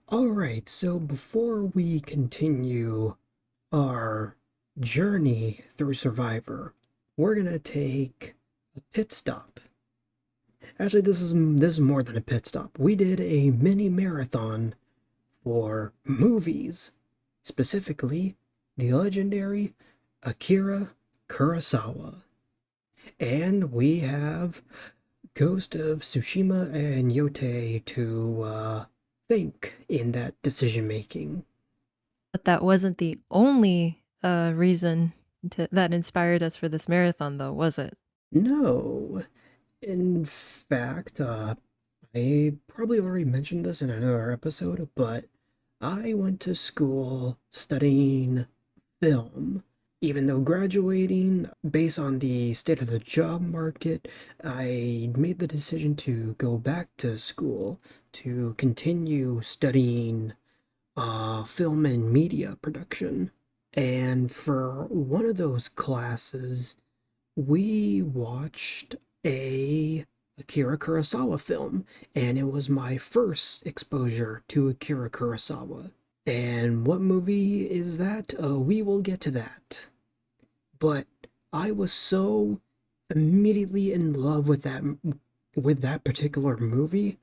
Alright, so before we continue our journey through Survivor, we're gonna take a pit stop. Actually, this is more than a pit stop. We did a mini marathon for movies, specifically the legendary Akira Kurosawa. And we have Ghost of Tsushima and Yote to think in that decision making. But that wasn't the only reason that inspired us for this marathon, though, was it? No, in fact, I probably already mentioned this in another episode, but I went to school studying film. Even though graduating based on the state of the job market, I made the decision to go back to school to continue studying film and media production. And for one of those classes, we watched a Akira Kurosawa film, and it was my first exposure to Akira Kurosawa. And what movie is that? We will get to that. But I was so immediately in love with that particular movie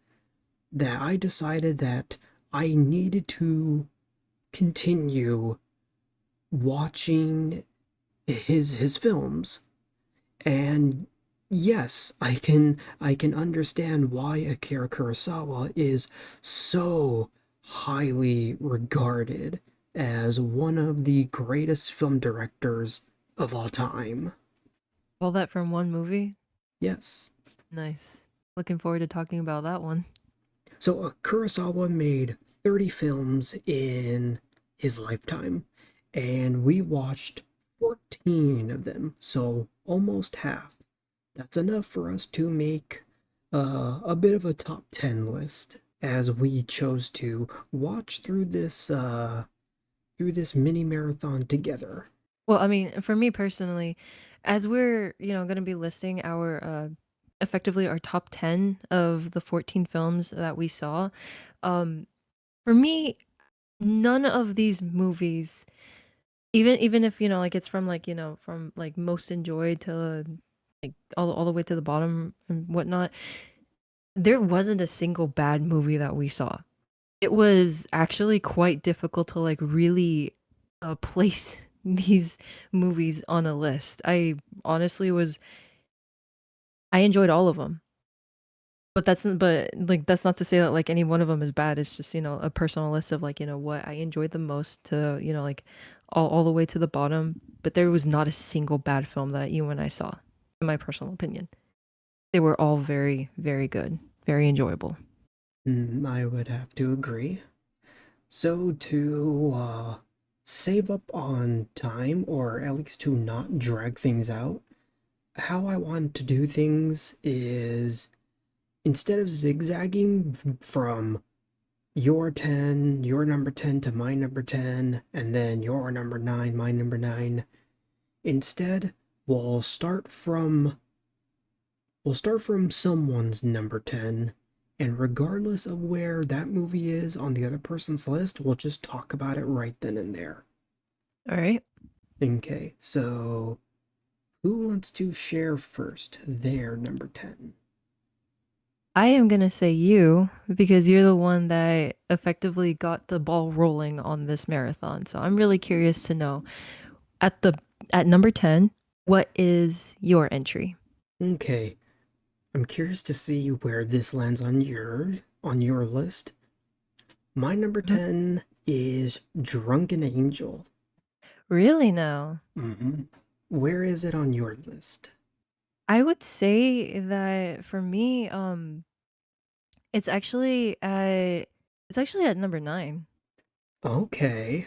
that I decided that I needed to continue watching his films. And yes, I can understand why Akira Kurosawa is so highly regarded as one of the greatest film directors of all time. All that from one movie? Yes. Nice. Looking forward to talking about that one. So Kurosawa made 30 films in his lifetime, and we watched 14 of them, so almost half. That's enough for us to make a bit of a top 10 list as we chose to watch through this mini marathon together. Well, I mean, for me personally, as we're, going to be listing our effectively our top 10 of the 14 films that we saw, um for me, none of these movies, even if, like it's from like, from like most enjoyed to like all the way to the bottom and whatnot, there wasn't a single bad movie that we saw. It was actually quite difficult to like really place these movies on a list. I honestly was I enjoyed all of them. But that's not to say that like any one of them is bad. It's just, a personal list of like, what I enjoyed the most to, like all the way to the bottom. But there was not a single bad film that you and I saw, in my personal opinion. They were all very, very good, very enjoyable. I would have to agree. So to save up on time, or at least to not drag things out, how I want to do things is instead of zigzagging from your 10, your number 10 to my number 10, and then your number 9, my number 9, instead we'll start from someone's number 10, and regardless of where that movie is on the other person's list, we'll just talk about it right then and there. All right. Okay, so who wants to share first their number 10? I am gonna say you because you're the one that effectively got the ball rolling on this marathon. So I'm really curious to know at the at number 10, what is your entry? Okay, I'm curious to see where this lands on your list. My number Mhm. 10 is Drunken Angel. Really now? Where is it on your list? I would say that for me, it's actually at number 9. Okay,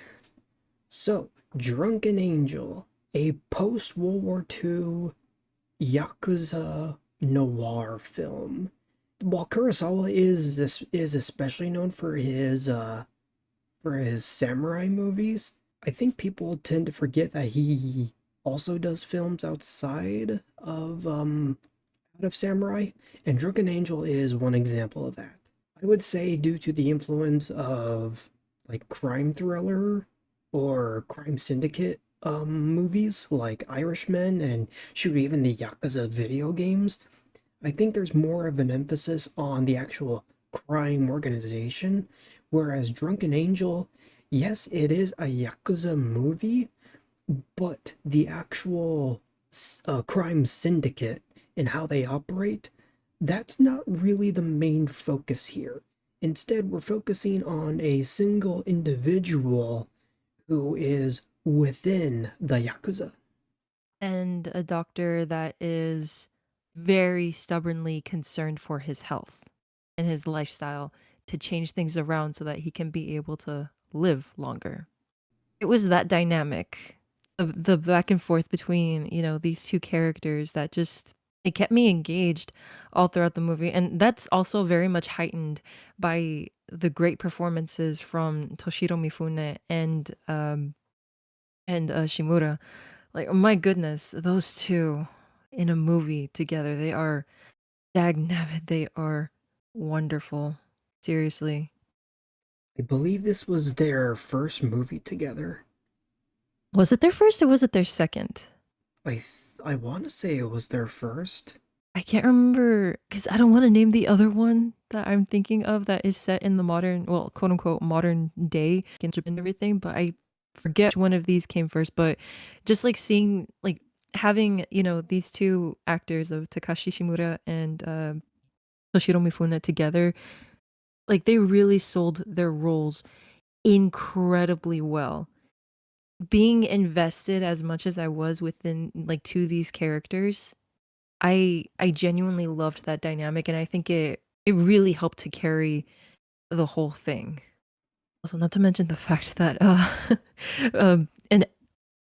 so Drunken Angel, a post World War II Yakuza noir film. While Kurosawa is especially known for his samurai movies, I think people tend to forget that he also does films out of samurai, and Drunken Angel is one example of that. I would say due to the influence of like crime thriller or crime syndicate movies like Irishman and shoot even the Yakuza video games, I think there's more of an emphasis on the actual crime organization, whereas Drunken Angel, yes, it is a Yakuza movie, but the actual crime syndicate and how they operate, that's not really the main focus here. Instead, we're focusing on a single individual who is within the Yakuza. And a doctor that is very stubbornly concerned for his health and his lifestyle to change things around so that he can be able to live longer. It was that dynamic of the back and forth between, these two characters that just it kept me engaged all throughout the movie. And that's also very much heightened by the great performances from Toshiro Mifune and Shimura. Like, oh my goodness, those two in a movie together, they are dagnabbit, they are wonderful. Seriously. I believe this was their first movie together. Was it their first or was it their second? I want to say it was their first. I can't remember because I don't want to name the other one that I'm thinking of that is set in the modern, well, quote unquote, modern day in Japan and everything, but I forget which one of these came first. But just like seeing, like having, these two actors of Takashi Shimura and Toshiro Mifune together, like they really sold their roles incredibly well. Being invested as much as I was within like two of these characters, I genuinely loved that dynamic, and I think it really helped to carry the whole thing. Also, not to mention the fact that an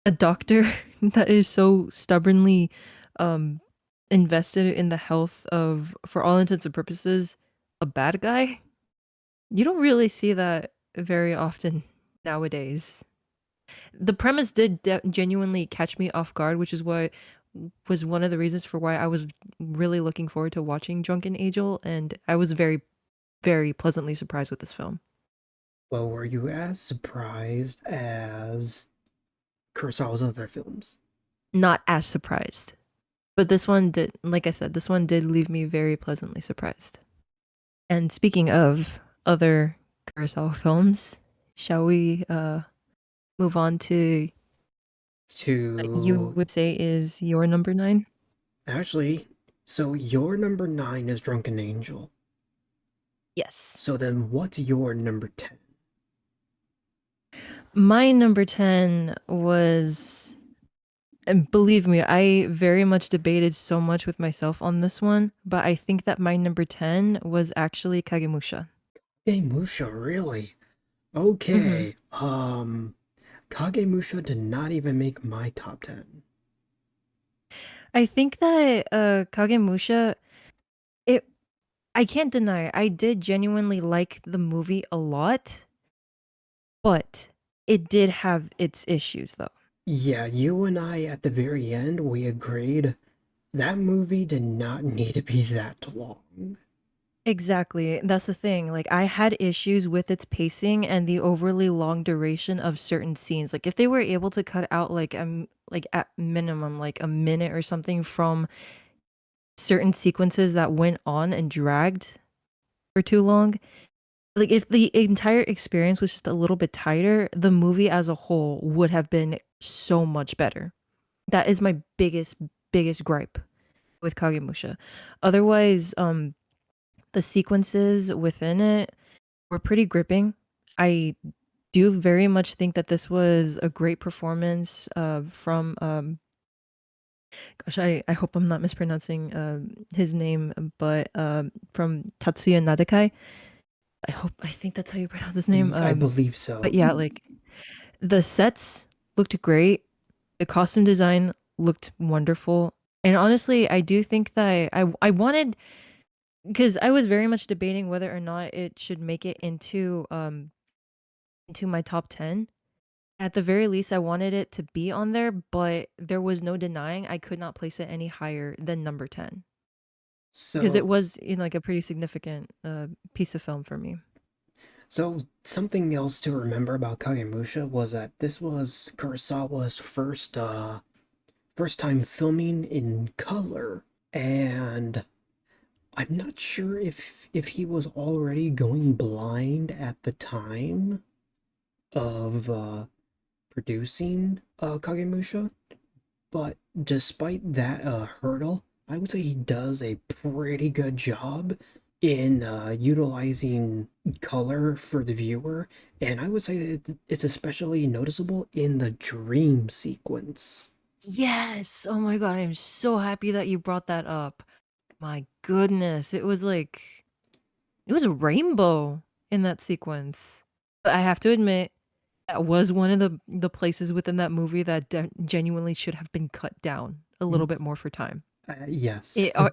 a doctor that is so stubbornly um invested in the health of, for all intents and purposes, a bad guy. You don't really see that very often nowadays. The premise did genuinely catch me off guard, which is what was one of the reasons for why I was really looking forward to watching Drunken Angel, and I was very, very pleasantly surprised with this film. Well, were you as surprised as Kurosawa's other films? Not as surprised, but this one did, like I said, this one did leave me very pleasantly surprised. And speaking of other Kurosawa films, shall we move on to what you To would say is your number nine? actually, so your number nine is Drunken Angel. Yes. So then what's your number 10? My number 10 was, and believe me, I very much debated so much with myself on this one, but I think that my number 10 was actually Kagemusha. Kagemusha, really? Hmm. Okay. Kagemusha did not even make my top 10. I think that Kagemusha, it I can't deny I did genuinely like the movie a lot, but it did have its issues though. Yeah, you and I at the very end, we agreed that movie did not need to be that long. Exactly. That's the thing. Like I had issues with its pacing and the overly long duration of certain scenes. Like if they were able to cut out like at minimum like a minute or something from certain sequences that went on and dragged for too long. Like if the entire experience was just a little bit tighter, the movie as a whole would have been so much better. That is my biggest gripe with Kagemusha. Otherwise, the sequences within it were pretty gripping. I do very much think that this was a great performance from gosh, I hope I'm not mispronouncing his name, but from Tatsuya Nadakai. I think that's how you pronounce his name. I believe But so. yeah, like the sets looked great. The costume design looked wonderful. And honestly, I do think that I wanted, because I was very much debating whether or not it should make it into my top 10. At the very least, I wanted it to be on there, but there was no denying I could not place it any higher than number 10. because it So, was in like a pretty significant piece of film for me. so something else to remember about Kagemusha was that this was Kurosawa's first time filming in color, and I'm not sure if he was already going blind at the time of producing Kagemusha, but despite that hurdle, I would say he does a pretty good job in utilizing color for the viewer, and I would say that it's especially noticeable in the dream sequence. Yes. Oh my god, I'm so happy that you brought that up. My goodness, it was a rainbow in that sequence. But I have to admit, that was one of the places within that movie that genuinely should have been cut down a little Mm, bit more for time. yes. It al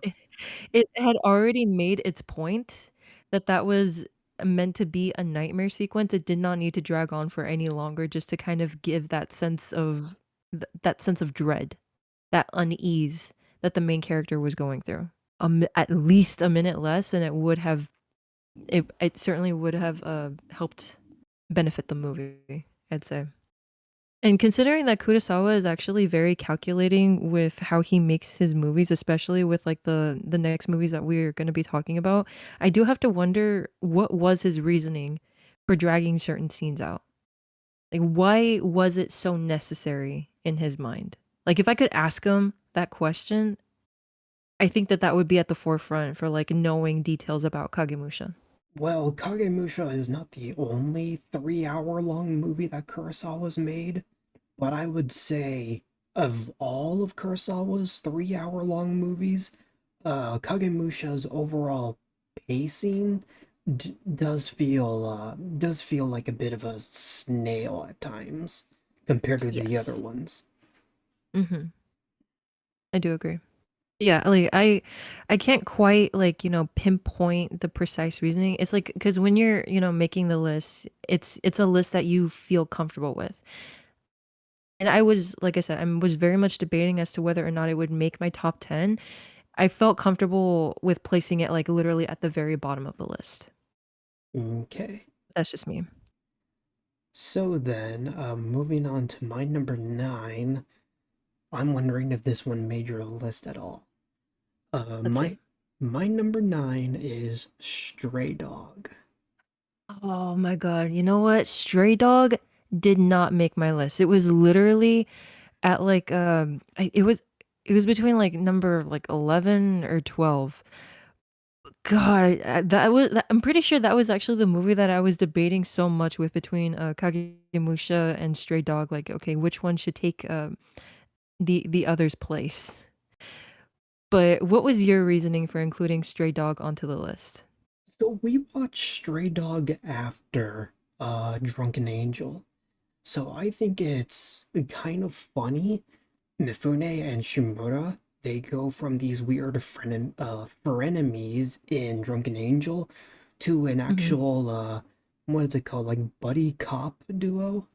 it had already made its point that that was meant to be a nightmare sequence. It did not need to drag on for any longer just to kind of give that sense of that sense of dread, that unease that the main character was going through. At least a minute less, and it certainly would have helped benefit the movie, I'd say. And considering that Kurosawa is actually very calculating with how he makes his movies, especially with like the next movies that we're going to be talking about, I do have to wonder what was his reasoning for dragging certain scenes out. Like why was it so necessary in his mind? Like if I could ask him that question, I think that that would be at the forefront for like knowing details about Kagemusha. Well, Kagemusha is not the only 3 hour long movie that Kurosawa's made, but I would say of all of Kurosawa's 3 hour long movies, Kagemusha's overall pacing does feel like a bit of a snail at times compared to the other Yes. ones. Mhm. I do agree. Yeah, like I can't quite like, pinpoint the precise reasoning. It's like because when you're, making the list, it's a list that you feel comfortable with. And I was like I said, I was very much debating as to whether or not it would make my top 10. I felt comfortable with placing it like literally at the very bottom of the list. Okay. That's just me. So then, moving on to my number 9, I'm wondering if this one made your list at all. Uh, Let's see. my my number 9 is Stray Dog. Oh my god, you know what? Stray Dog did not make my list. It was literally at like it was between like number like 11 or 12. God, I'm pretty sure that was actually the movie that I was debating so much with between Kagemusha and Stray Dog, like okay, which one should take the other's place. But what was your reasoning for including Stray Dog onto the list? So we watched Stray Dog after Drunken Angel. So I think it's kind of funny. Mifune and Shimura, they go from these weird frenemies in Drunken Angel to an Mhm. actual what is it called? Like buddy cop duo?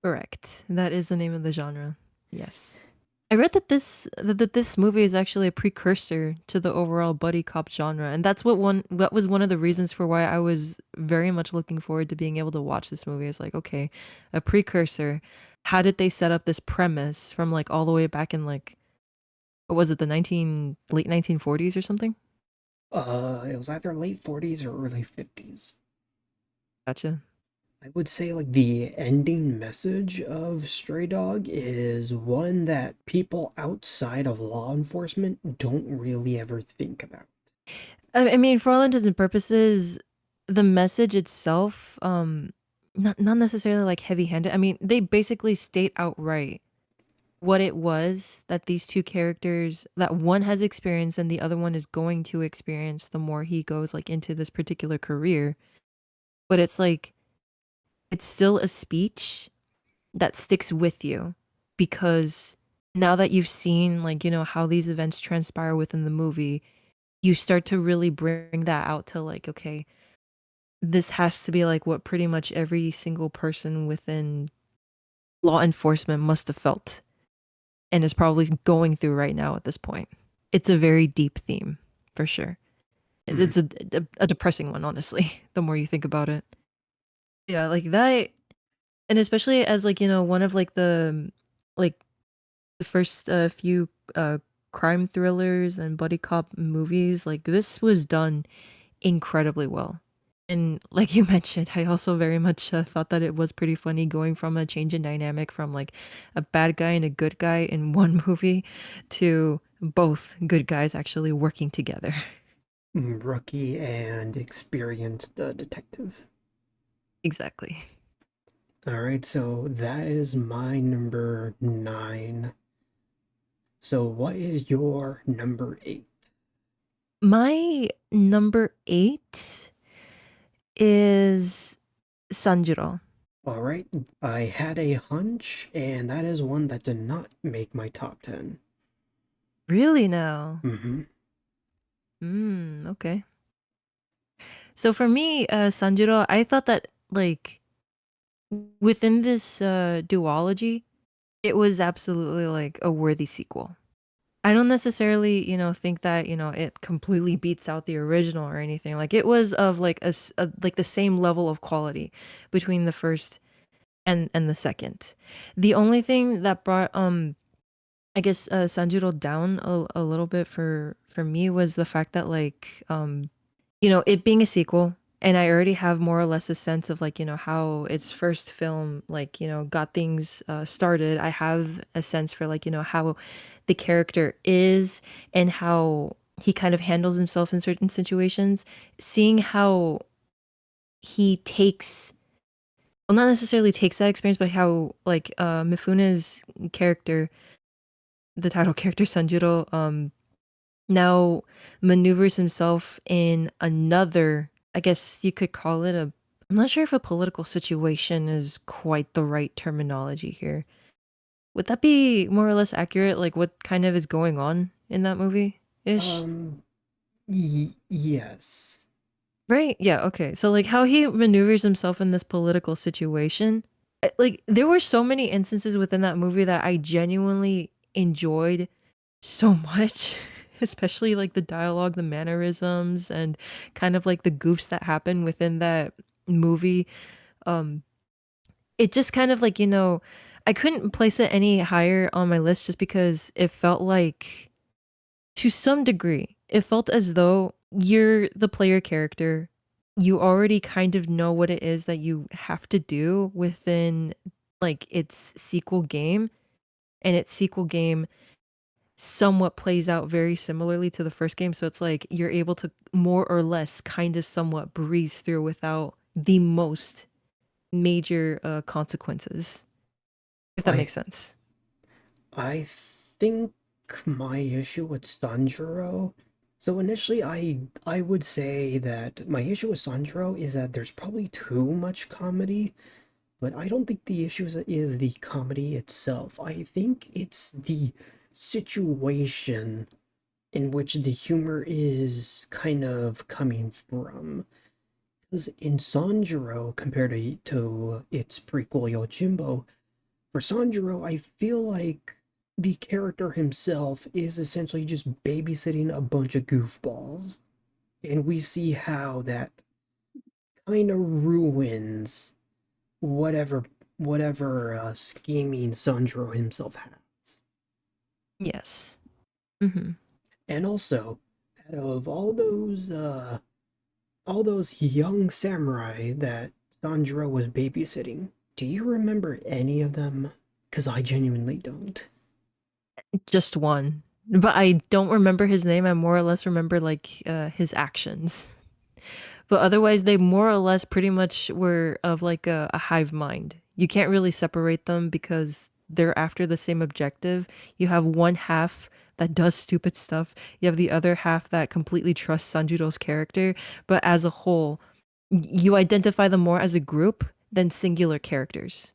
Correct. That is the name of the genre. Yes. I read that this movie is actually a precursor to the overall buddy cop genre, and that was one of the reasons for why I was very much looking forward to being able to watch this movie. It's like, okay, a precursor. How did they set up this premise from like all the way back in like what was it, the 1940s or something? It was either late 40s or early 50s. Gotcha. I would say like the ending message of Stray Dog is one that people outside of law enforcement don't really ever think about. I mean, for all intents and purposes, the message itself, not necessarily like heavy-handed. I mean, they basically state outright what it was that these two characters that one has experienced and the other one is going to experience the more he goes like into this particular career. But it's like it's still a speech that sticks with you because now that you've seen like, how these events transpire within the movie, you start to really bring that out to like, okay, this has to be like what pretty much every single person within law enforcement must have felt and is probably going through right now at this point. It's a very deep theme. for sure. Mm. It's a depressing one, honestly, the more you think about it. Yeah, like that, and especially as like, one of like the first few crime thrillers and buddy cop movies, like this was done incredibly well. And like you mentioned, I also very much thought that it was pretty funny going from a change in dynamic from like a bad guy and a good guy in one movie to both good guys actually working together. Rookie and experienced detective. Exactly. All right, so that is my number 9. So what is your number 8? My number 8 is Sanjuro. All right, I had a hunch, and that is one that did not make my top 10. Really now? Mm-hmm. Okay. So for me, Sanjuro, I thought that like within this duology, it was absolutely like a worthy sequel. I don't necessarily, think that, it completely beats out the original or anything. Like it was of like like the same level of quality between the first and the second. The only thing that brought I guess Sanjuro down a little bit for me was the fact that like it being a sequel, and I already have more or less a sense of like, how its first film like, got things started. I have a sense for like, how the character is and how he kind of handles himself in certain situations. Seeing how he takes, well, not necessarily takes that experience, but how like Mifune's character, the title character Sanjuro, now maneuvers himself in another, I guess you could call it a, I'm not sure if a political situation is quite the right terminology here. Would that be more or less accurate? Like what kind of is going on in that movie ish? Um, yes. Right? Yeah, okay. So like how he maneuvers himself in this political situation. Like there were so many instances within that movie that I genuinely enjoyed so much, especially like the dialogue, the mannerisms, and kind of like the goofs that happen within that movie. Um, it just kind of like, I couldn't place it any higher on my list just because it felt like, to some degree, it felt as though you're the player character. You already kind of know what it is that you have to do within like its sequel game, and its sequel game somewhat plays out very similarly to the first game. So it's like you're able to more or less kind of somewhat breeze through without the most major consequences, if that I makes sense. I think my issue with Sanjuro. So initially, I would say that my issue with Sanjuro is that there's probably too much comedy, but I don't think the issue is the comedy itself. I think it's the situation in which the humor is kind of coming from. Because in Sanjuro, compared to its prequel Yojimbo, for Sanjuro, I feel like the character himself is essentially just babysitting a bunch of goofballs. And we see how that kind of ruins whatever scheming Sanjuro himself has. Yes. Hmm. And also, out of all those young samurai that Sanjuro was babysitting, do you remember any of them? Because I genuinely don't. Just one. But I don't remember his name. I more or less remember like his actions. But otherwise, they more or less pretty much were of like a hive mind. You can't really separate them because they're after the same objective. You have one half that does stupid stuff. You have the other half that completely trusts Sanjuro's character. But as a whole, you identify them more as a group than singular characters.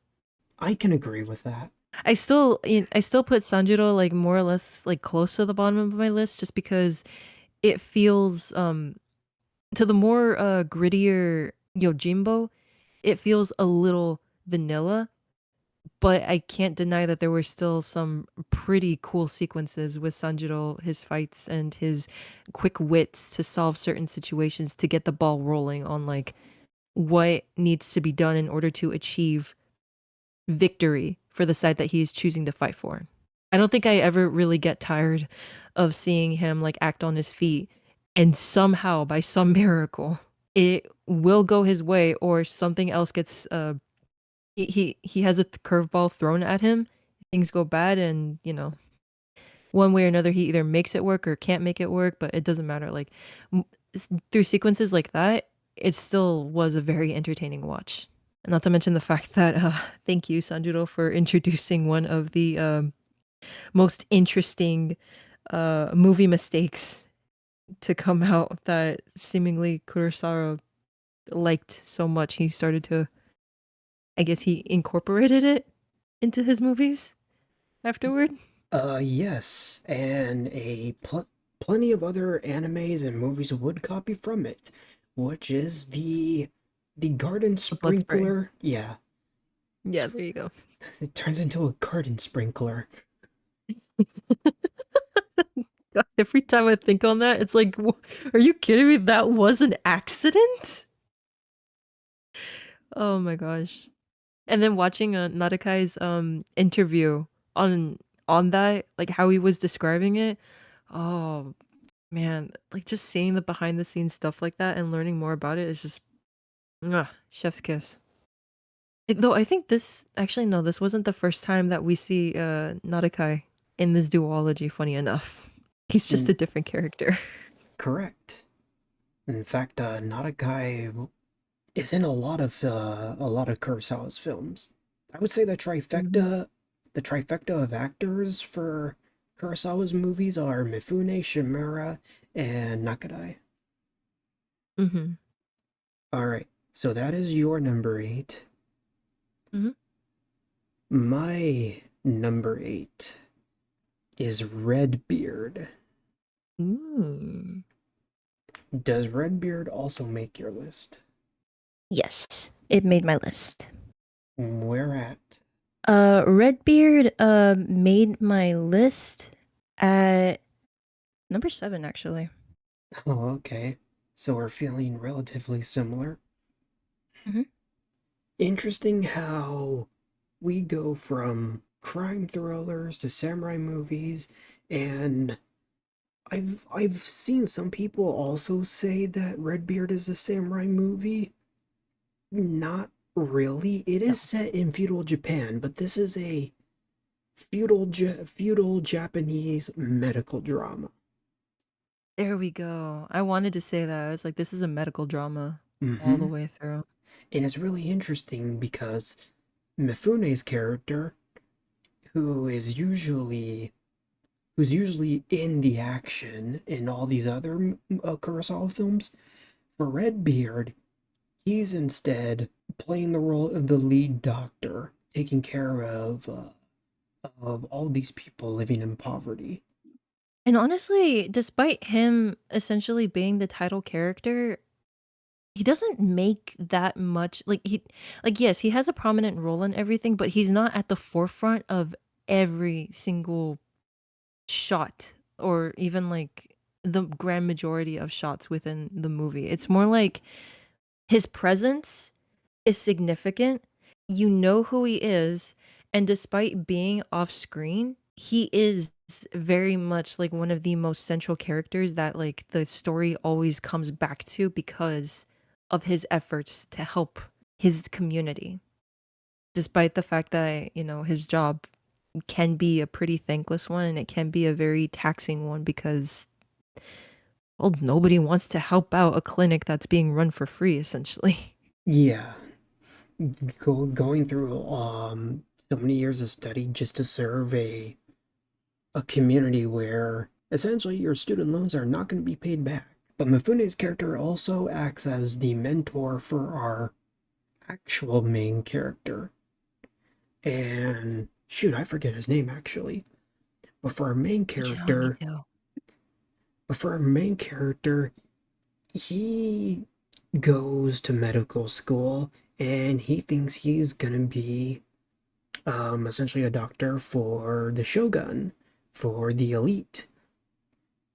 I can agree with that. I still put Sanjuro like more or less like close to the bottom of my list just because it feels to the more grittier Yojimbo, it feels a little vanilla. but I can't deny that there were still some pretty cool sequences with Sanjuro, his fights and his quick wits to solve certain situations to get the ball rolling on like what needs to be done in order to achieve victory for the side that he is choosing to fight for. I don't think I ever really get tired of seeing him like act on his feet and somehow by some miracle it will go his way or something else gets he has a curveball thrown at him, things go bad and one way or another he either makes it work or can't make it work, but it doesn't matter like through sequences like that it still was a very entertaining watch. And not to mention the fact that thank you Sanjuro for introducing one of the most interesting movie mistakes to come out that seemingly Kurosawa liked so much he started to, I guess he incorporated it into his movies afterward. Yes, and plenty of other animes and movies would copy from it, which is the garden The blood spray. sprinkler. Yeah, Yeah, there you go. it turns into a garden sprinkler. God, every time I think on that, it's like, are you kidding me? That was an accident? Oh my gosh. And then watching Nadakai's interview on on that, like how he was describing it. Oh man, like just seeing the behind the scenes stuff like that and learning more about it is just chef's kiss. Though I think this actually no, this wasn't the first time that we see Nadakai in this duology, funny enough. He's just Mm, a different character. correct. In fact, not a guy is in a lot of Kurosawa's films. I would say Mhm. the trifecta of actors for Kurosawa's movies are Mifune, Shimura, and Nakadai. Mhm. All right, so that is your number eight. Mhm. My number eight is Redbeard. Mm. Does Redbeard also make your list? Yes, it made my list. Where at? Redbeard made my list at number 7 actually. Oh, okay. So we're feeling relatively similar. Mhm. Interesting how we go from crime thrillers to samurai movies, and I've seen some people also say that Redbeard is a samurai movie. Not really. It No. is set in feudal Japan, but this is a feudal Japanese medical drama. There we go. I wanted to say that. I was like, this is a medical drama all the Mm-hmm. way through. And it's really interesting because Mifune's character, who is usually who's usually in the action in all these other Kurosawa films, for Redbeard, he's instead playing the role of the lead doctor, taking care of all these people living in poverty. And honestly, despite him essentially being the title character, he doesn't make that much like yes, he has a prominent role in everything, but he's not at the forefront of every single shot or even like the grand majority of shots within the movie. It's more like his presence is significant. You know who he is, and despite being off screen, he is very much like one of the most central characters that like the story always comes back to because of his efforts to help his community. Despite the fact that, his job can be a pretty thankless one and it can be a very taxing one because well, nobody wants to help out a clinic that's being run for free essentially. Yeah, going through so many years of study just to serve a community where essentially your student loans are not going to be paid back. But Mifune's character also acts as the mentor for our actual main character. And shoot, I forget his name actually. But for our main Yeah, me character, too. but for our main character, he goes to medical school and he thinks he's gonna be essentially a doctor for the shogun, for the elite.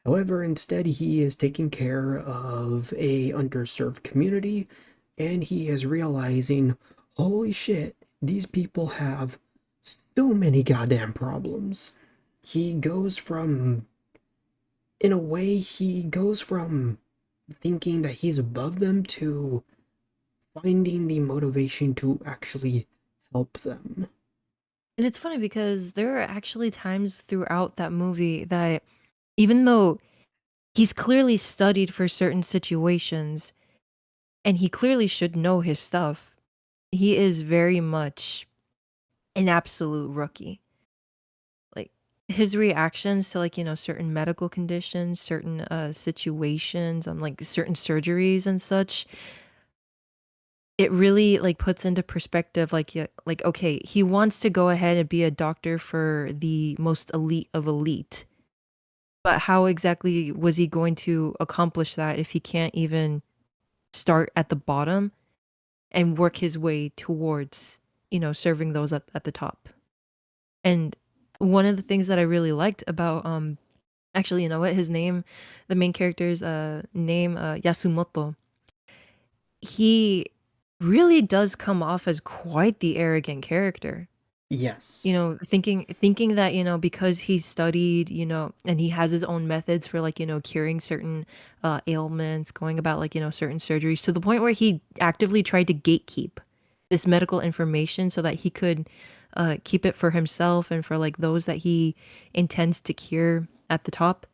However, instead he is taking care of a underserved community, and he is realizing, holy shit, these people have so many goddamn problems. He goes from, in a way, he goes from thinking that he's above them to finding the motivation to actually help them. And it's funny because there are actually times throughout that movie that even though he's clearly studied for certain situations and he clearly should know his stuff, he is very much an absolute rookie. Like his reactions to like, certain medical conditions, certain situations, like certain surgeries and such, it really like puts into perspective like yeah, like okay, he wants to go ahead and be a doctor for the most elite of elite. But how exactly was he going to accomplish that if he can't even start at the bottom and work his way towards, serving those at the top? And one of the things that I really liked about actually, you know what, his name, the main character's name, Yasumoto, he really does come off as quite the arrogant character. Yes. Thinking that, because he's studied, and he has his own methods for like, curing certain ailments, going about like, certain surgeries to the point where he actively tried to gatekeep this medical information so that he could keep it for himself and for like those that he intends to cure at the top.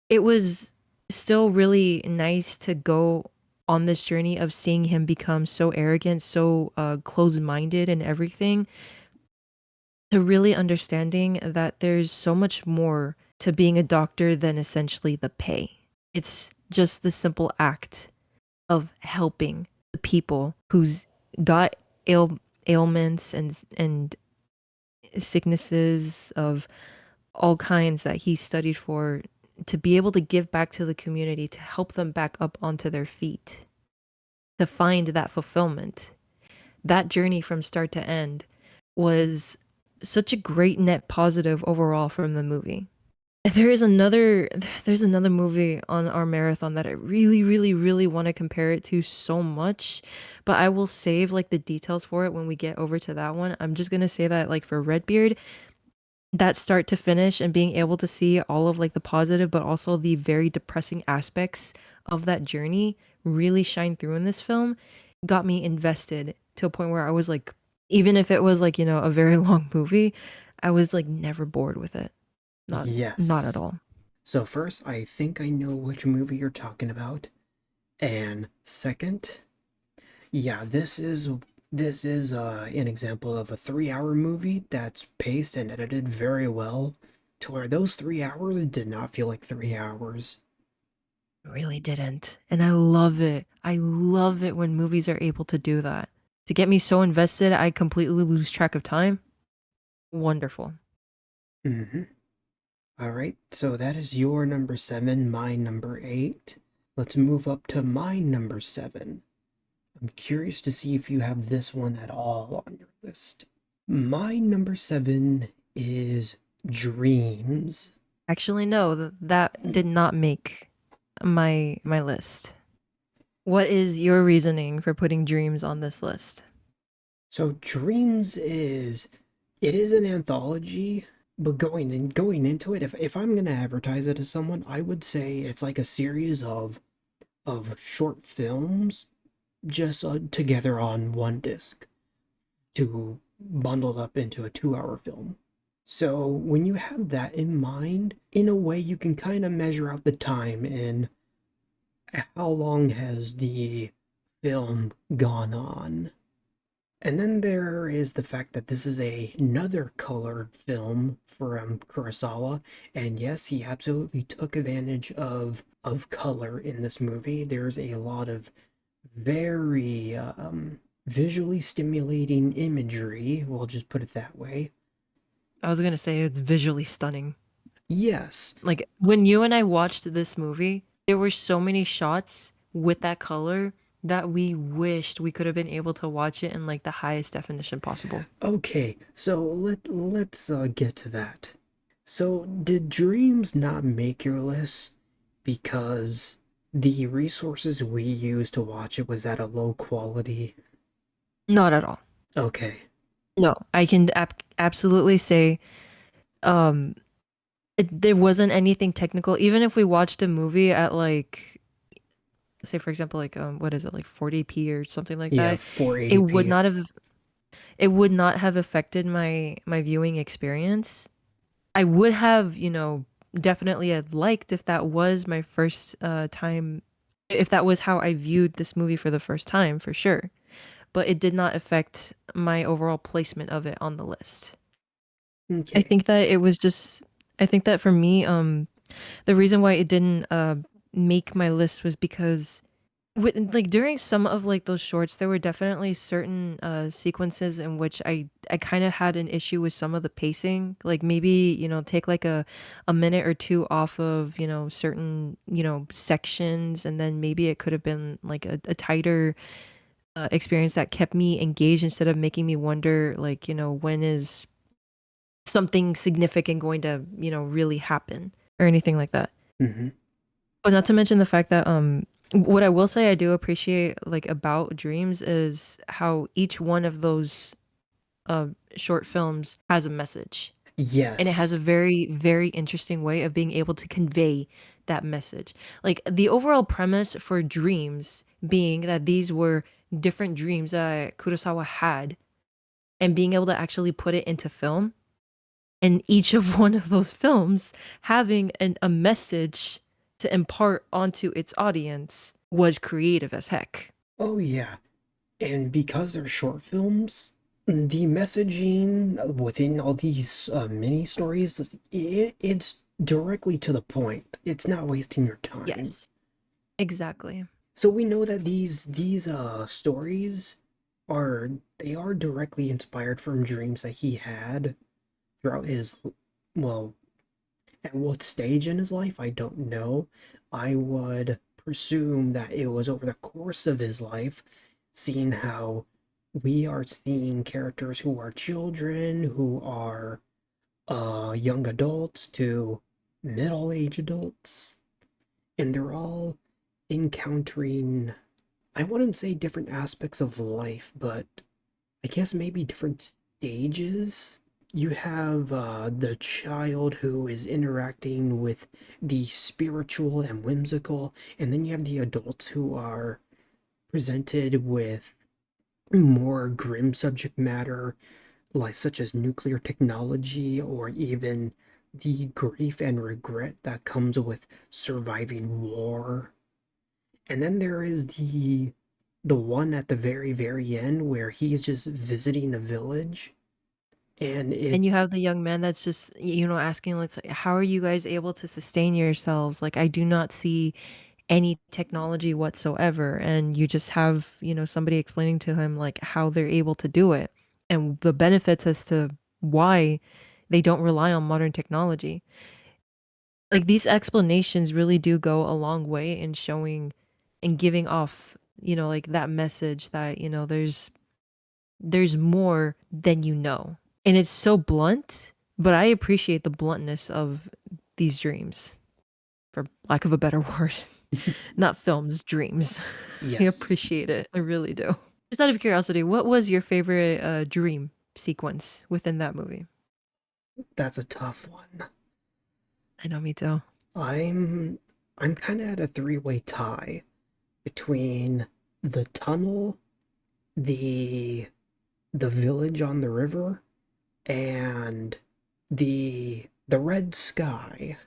It was still really nice to go on this journey of seeing him become so arrogant, so closed-minded and everything, to really understanding that there's so much more to being a doctor than essentially the pay. It's just the simple act of helping the people who's got ailments and sicknesses of all kinds that he studied for, to be able to give back to the community, to help them back up onto their feet, to find that fulfillment. That journey from start to end was such a great net positive overall from the movie. There is another there's another movie on our marathon that I really, really, really want to compare it to so much, but I will save like the details for it when we get over to that one. I'm just gonna say that like for Redbeard, that start to finish and being able to see all of like the positive but also the very depressing aspects of that journey really shine through in this film, got me invested to a point where I was like, even if it was like, a very long movie, I was like never bored with it. Not at Yes. all. So first, I think I know which movie you're talking about. And second, yeah, this is an example of a 3 hour movie that's paced and edited very well, to where those 3 hours did not feel like 3 hours. Really didn't. And I love it. I love it when movies are able to do that. To get me so invested, I completely lose track of time. Wonderful. Mm-hmm. All right, so that is your number seven, my number eight. Let's move up to my number seven. I'm curious to see if you have this one at all on your list. My number seven is Dreams. Actually, no, that did not make my list. What is your reasoning for putting Dreams on this list? So Dreams is, it is an anthology, but going into it, if I'm gonna advertise it to someone, I would say it's like a series of short films just together on one disc to bundled up into a 2 hour film. So when you have that in mind, in a way you can kind of measure out the time in how long has the film gone on. And then there is the fact that this is another colored film from Kurosawa, and yes, he absolutely took advantage of color in this movie. There's a lot of very visually stimulating imagery, we'll just put it that way. I was gonna say it's visually stunning. Yes, Like when you and I watched this movie, there were so many shots with that color that we wished we could have been able to watch it in like the highest definition possible. Okay, so let's get to that. So, did dreams not make your list because the resources we used to watch it was at a low quality? Not at all. Okay. No, I can absolutely say um there wasn't anything technical. Even if we watched a movie at like, say for example, like what is it, like 40p or something like Yeah, that, it would 480p. not have it would not have affected my viewing experience. I would have, definitely had liked if that was my first time, if that was how I viewed this movie for the first time, for sure. But it did not affect my overall placement of it on the list. I Okay. think that it was just, I think that for me, the reason why it didn't make my list was because like during some of like those shorts there were definitely certain sequences in which I kind of had an issue with some of the pacing, like maybe take like a minute or two off of certain sections, and then maybe it could have been like a tighter experience that kept me engaged instead of making me wonder, like when is something significant going to really happen or anything like that. Hmm. But not to mention the fact that what I will say I do appreciate like about Dreams is how each one of those uh short films has a message. And it has a Yes. very, very interesting way of being able to convey that message. Like the overall premise for Dreams being that these were different dreams that Kurosawa had, and being able to actually put it into film, and each of one of those films having a message to impart onto its audience was creative as heck. Oh yeah. And because they're short films, the messaging within all these mini stories, it's directly to the point. It's not wasting your time. Yes, exactly. So we know that these stories are they are directly inspired from dreams that he had throughout his, well, at what stage in his life I don't know. I would presume that it was over the course of his life, seeing how we are seeing characters who are children, who are young adults to middle-aged adults, and they're all encountering, I wouldn't say different aspects of life, but I guess maybe different stages. You have the child who is interacting with the spiritual and whimsical, and then you have the adults who are presented with more grim subject matter, like such as nuclear technology, or even the grief and regret that comes with surviving war. And then there is the one at the very, very end where he's just visiting a village and it And you have the young man that's just, asking, like, how are you guys able to sustain yourselves? Like, I do not see any technology whatsoever. And you just have, somebody explaining to him, like, how they're able to do it and the benefits as to why they don't rely on modern technology. Like, these explanations really do go a long way in showing and giving off, like that message that, there's more than you know. And it's so blunt, but I appreciate the bluntness of these dreams, for lack of a better word. Not films, dreams. I yes, appreciate it. I really do. Just out of curiosity, what was your favorite dream sequence within that movie? that's a tough one. I know, me too. I'm I'm kind of at a three-way tie between the tunnel, the the village on the river, and the red sky.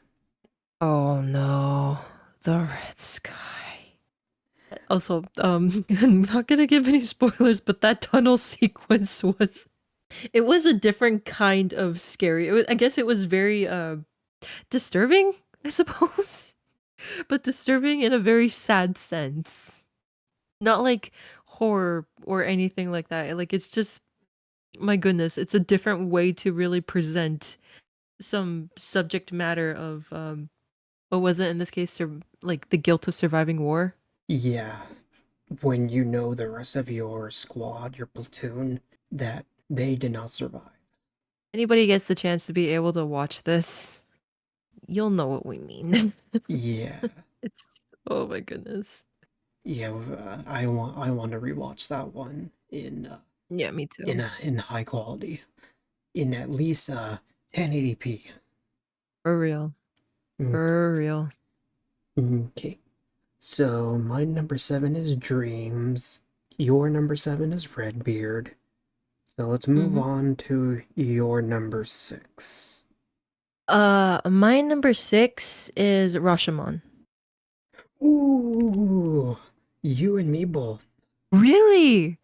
Oh no, the red sky. Also, I'm not gonna give any spoilers, but that tunnel sequence was, it was a different kind of scary. I guess it was very disturbing, I suppose, but disturbing in a very sad sense. Not like horror or anything like that. Like, it's just, my goodness, it's a different way to really present some subject matter of what was it in this case, like the guilt of surviving war. Yeah. when you know the rest of your squad, your platoon, that they did not survive. Anybody gets the chance to be able to watch this, you'll know what we mean. Yeah, It's oh my goodness. yeah. I want to rewatch that one Yeah, me too. in high quality, in at least 1080p. For real. For real. Okay. So my number seven is Dreams. Your number seven is Redbeard. So let's move Hmm. on to your number six. My number 6 is Rashomon. Ooh, you and me both. Really?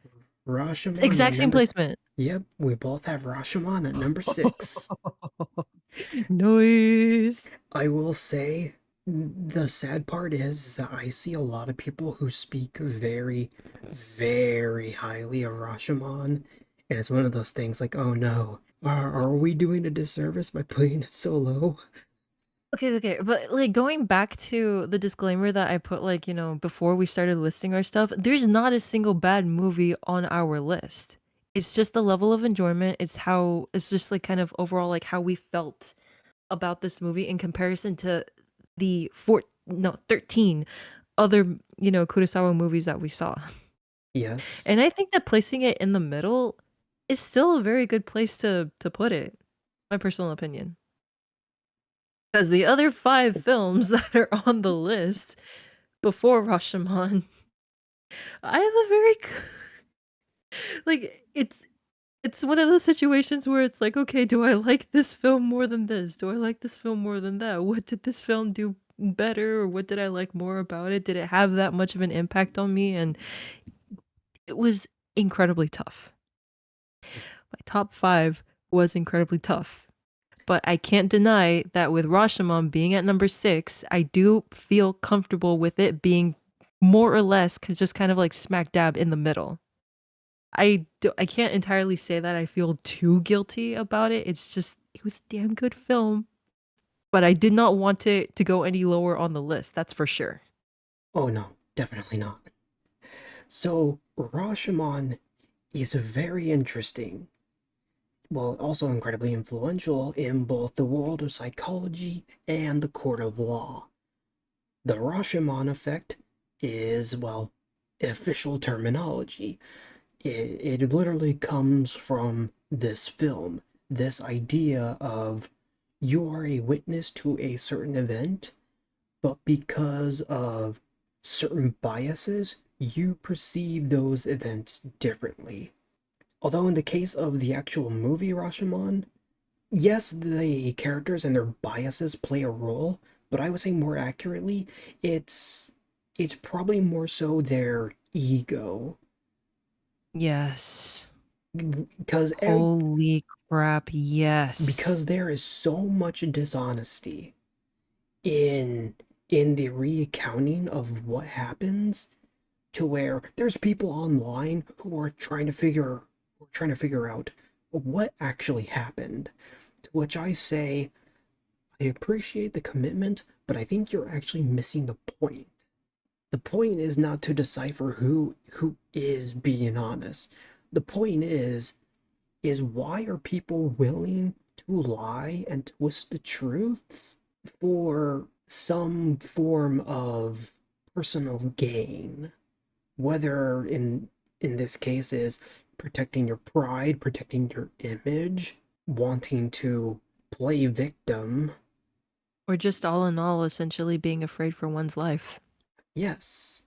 Rashomon at Exact same number. placement. Yep, we both have Rashomon at number six. Noise. I will say, the sad part is that I see a lot of people who speak very, very highly of Rashomon, and it's one of those things like, oh no, are we doing a disservice by putting it so low? Okay, but like going back to the disclaimer that I put, like, before we started listing our stuff, there's not a single bad movie on our list. It's just the level of enjoyment. It's just like kind of overall like how we felt about this movie in comparison to the 13 other, Kurosawa movies that we saw. Yes. And I think that placing it in the middle is still a very good place to put it. My personal opinion. Because the other 5 films that are on the list before Rashomon, I have a very like, it's one of those situations where it's like, "Okay, do I like this film more than this? Do I like this film more than that? What did this film do better, or what did I like more about it? Did it have that much of an impact on me?" And it was incredibly tough. My top 5 was incredibly tough. But I can't deny that with Rashomon being at number 6, I do feel comfortable with it being more or less just kind of like smack dab in the middle. I can't entirely say that I feel too guilty about it. It's just it was a damn good film, but I did not want it to go any lower on the list. That's for sure. Oh no, definitely not. So Rashomon is very interesting, well, also incredibly influential in both the world of psychology and the court of law. The Rashomon effect is, well, official terminology. It literally comes from this film, this idea of you are a witness to a certain event, but because of certain biases, you perceive those events differently. Although in the case of the actual movie Rashomon, yes, the characters and their biases play a role, but I would say more accurately, it's it's probably more so their ego, Yes. because Holy crap, yes. there is so much dishonesty in the recounting of what happens, to where there's people online who are trying to figure out what actually happened. To which I say, I appreciate the commitment, but I think you're actually missing the point. The point is not to decipher who is being honest. The point is why are people willing to lie and twist the truths for some form of personal gain? Whether in this case is protecting your pride, protecting your image, wanting to play victim. Or just all in all, essentially being afraid for one's life. Yes.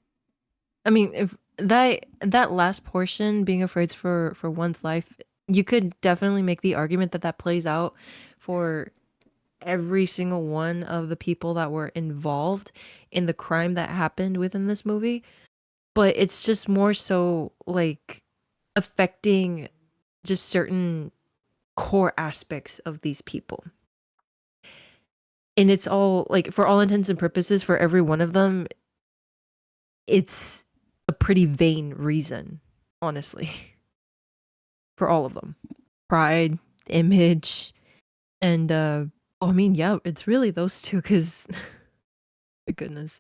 I mean, if that last portion, being afraid for one's life, you could definitely make the argument that that plays out for every single one of the people that were involved in the crime that happened within this movie. But it's just more so like affecting just certain core aspects of these people. And it's all like, for all intents and purposes, for every one of them, it's a pretty vain reason, honestly, for all of them. Pride, image, and I mean, yeah, it's really those two because, my goodness.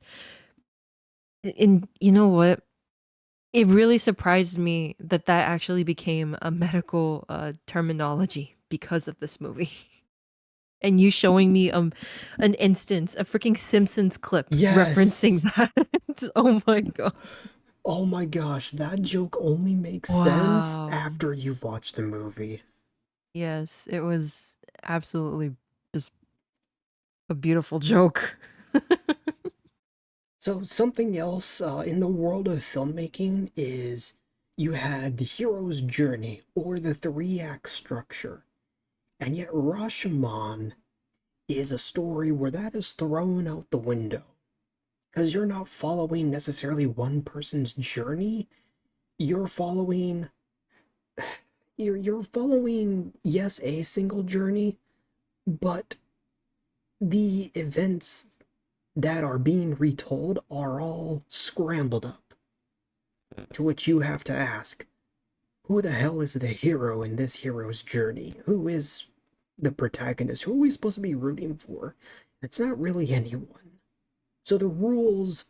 And you know what? it really surprised me that that actually became a medical terminology because of this movie. And you showing me an instance, a freaking Simpsons clip referencing Yes. that. Oh my god. Oh my gosh, that joke only makes sense Wow. after you've watched the movie. Yes, it was absolutely just a beautiful joke. So something else in the world of filmmaking is you have the hero's journey or the three-act structure. And yet Rashomon is a story where that is thrown out the window. Because you're not following necessarily one person's journey. You're following you're following, yes, a single journey, but the events that are being retold are all scrambled up. To which you have to ask, who the hell is the hero in this hero's journey? Who is the protagonist? Who are we supposed to be rooting for? It's not really anyone. So the rules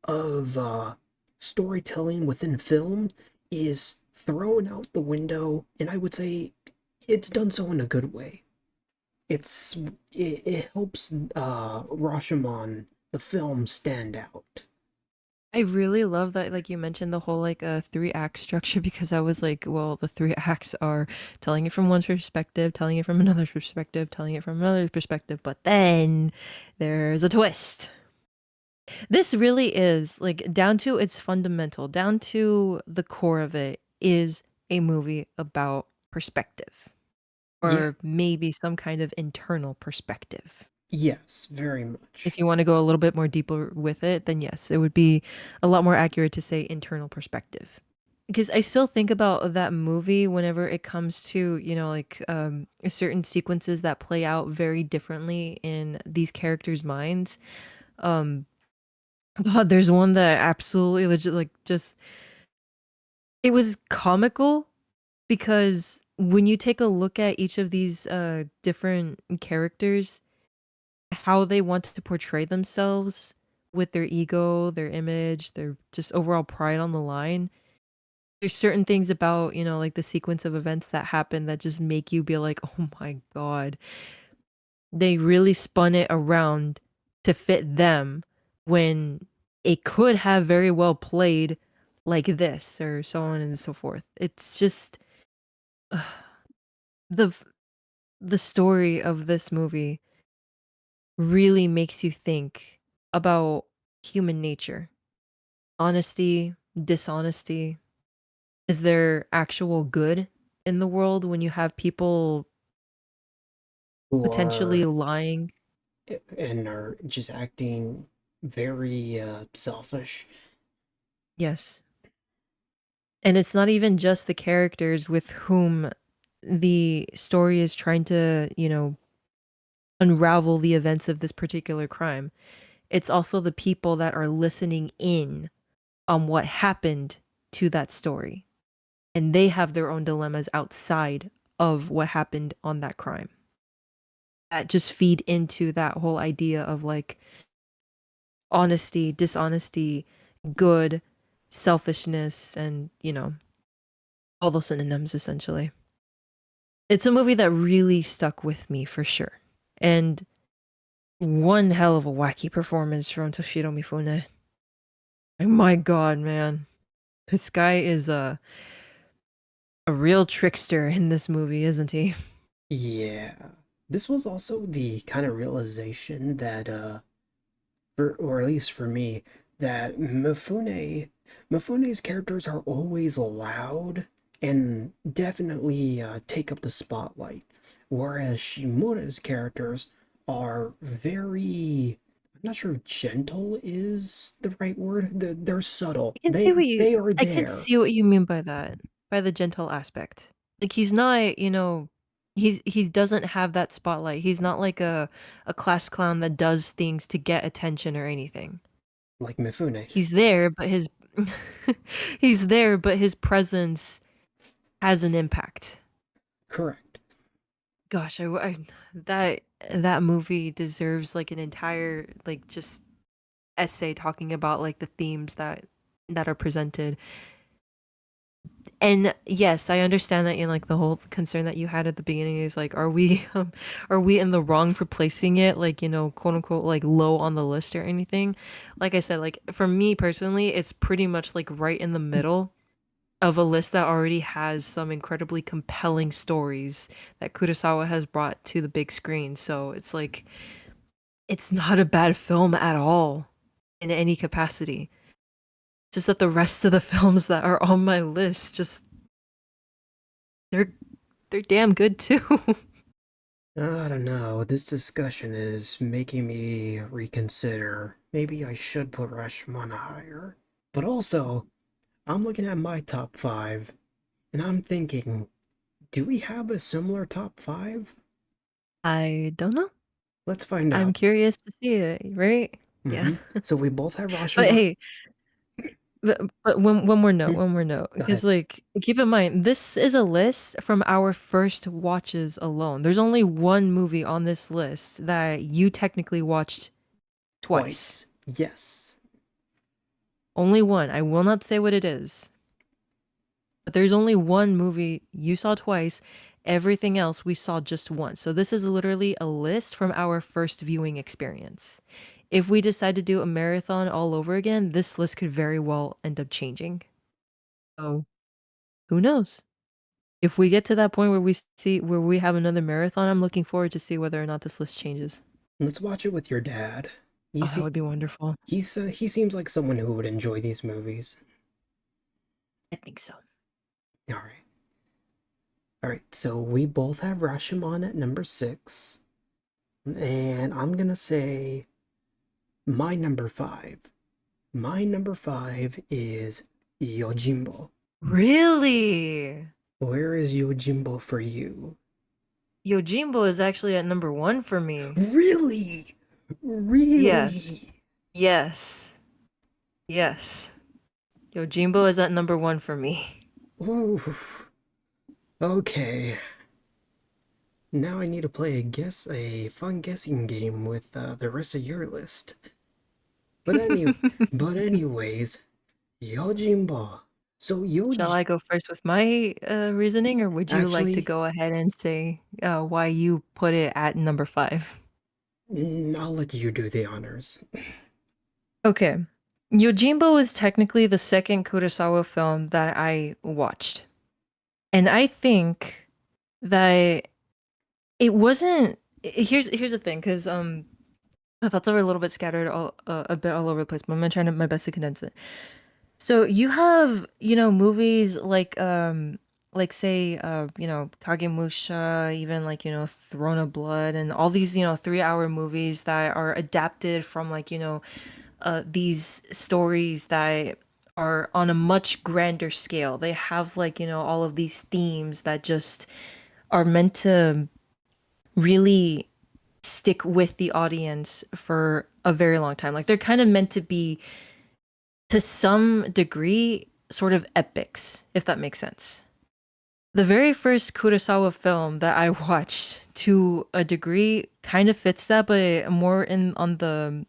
of storytelling within film is thrown out the window, and I would say it's done so in a good way. It's it helps Rashomon the film stand out. I really love that, like you mentioned the whole like three act structure because I was like, well, the three acts are telling it from one perspective, telling it from another perspective, telling it from another perspective, but then there's a twist. This really is like down to its fundamental, down to the core of it is a movie about perspective Yeah, or maybe some kind of internal perspective. yes, very If much. you want to go a little bit more deeper with it, then yes, it would be a lot more accurate to say internal perspective. Because I still think about that movie whenever it comes to, like certain sequences that play out very differently in these characters' minds. Um God, there's one that absolutely legit like just it was comical because when you take a look at each of these different characters, how they want to portray themselves with their ego, their image, their just overall pride on the line. There's certain things about, like the sequence of events that happen that just make you be like, "Oh my god." They really spun it around to fit them when it could have very well played like this or so on and so forth. It's just the f- the story of this movie really makes you think about human nature. Honesty, dishonesty. Is there actual good in the world when you have people Who potentially are lying? and are just acting very selfish. Yes. And it's not even just the characters with whom the story is trying to, unravel the events of this particular crime. It's also the people that are listening in on what happened to that story. And they have their own dilemmas outside of what happened on that crime. That just feed into that whole idea of like honesty, dishonesty, good, selfishness, and, all those synonyms essentially. It's a movie that really stuck with me for sure. And one hell of a wacky performance from Toshiro Mifune. Like, my god, man. This guy is a real trickster in this movie, isn't he? Yeah. This was also the kind of realization that for, or at least for me, that Mifune's characters are always loud and definitely take up the spotlight, whereas Shimura's characters are very. I'm not sure if gentle is the right word. They're subtle. They are I can there. see what you mean by that, by the gentle aspect. Like he's not, he doesn't have that spotlight. He's not like a class clown that does things to get attention or anything. Like Mifune. He's there, but his he's there, but his presence has an impact. Correct. Gosh, that that movie deserves like an entire like just essay talking about like the themes that are presented. And yes, I understand that, like the whole concern that you had at the beginning is like, are we in the wrong for placing it like, quote unquote, like low on the list or anything? Like I said, like for me personally, it's pretty much like right in the middle of a list that already has some incredibly compelling stories that Kurosawa has brought to the big screen. So it's like, it's not a bad film at all in any capacity. Just that the rest of the films that are on my list just they're they're damn good too. I don't know. This discussion is making me reconsider. Maybe I should put Rashomon higher. But also, I'm looking at my top five, and I'm thinking, do we have a similar top five? I don't know. Let's find I'm out. curious to see it, right? Yeah. So we both have But Rashomon. hey, but one more note, Hmm, one more note, Go because ahead. like keep in mind this is a list from our first watches alone. There's only one movie on this list that you technically watched twice. Twice. Yes. Only one. I will not say what it is. But there's only one movie you saw twice. Everything else we saw just once. So this is literally a list from our first viewing experience. If we decide to do a marathon all over again, this list could very well end up changing. So who knows? If we get to that point where we have another marathon, I'm looking forward to see whether or not this list changes. Let's watch it with your dad. Oh, You that see, would be wonderful. he seems like someone who would enjoy these movies. I think so. All right. All right. So we both have Rashomon at number 6, and I'm gonna say my number 5. My number 5 is Yojimbo. Really? Where is Yojimbo for you? Yojimbo is actually at number one for me. Really? Yes. Really? Yes. Yes. Yojimbo is at number one for me. Ooh. Okay. Now I need to play a fun guessing game with the rest of your list. But anyways, Yojimbo. So Shall Yoj I go first with my reasoning, or would you like to actually, go ahead and say why you put it at number five? I'll let you do the honors. Okay. Yojimbo is technically the second Kurosawa film that I watched. And I think that it wasn't here's the thing, because my thoughts are a little bit scattered a bit all over the place, but I'm gonna try my best to condense it. So you have, movies like say Kagemusha, even like, Throne of Blood and all these, 3-hour movies that are adapted from like, these stories that are on a much grander scale. They have like, all of these themes that just are meant to really stick with the audience for a very long time. Like they're kind of meant to be, to some degree, sort of epics, if that makes sense. The very first Kurosawa film that I watched, to a degree, kind of fits that, but more in on the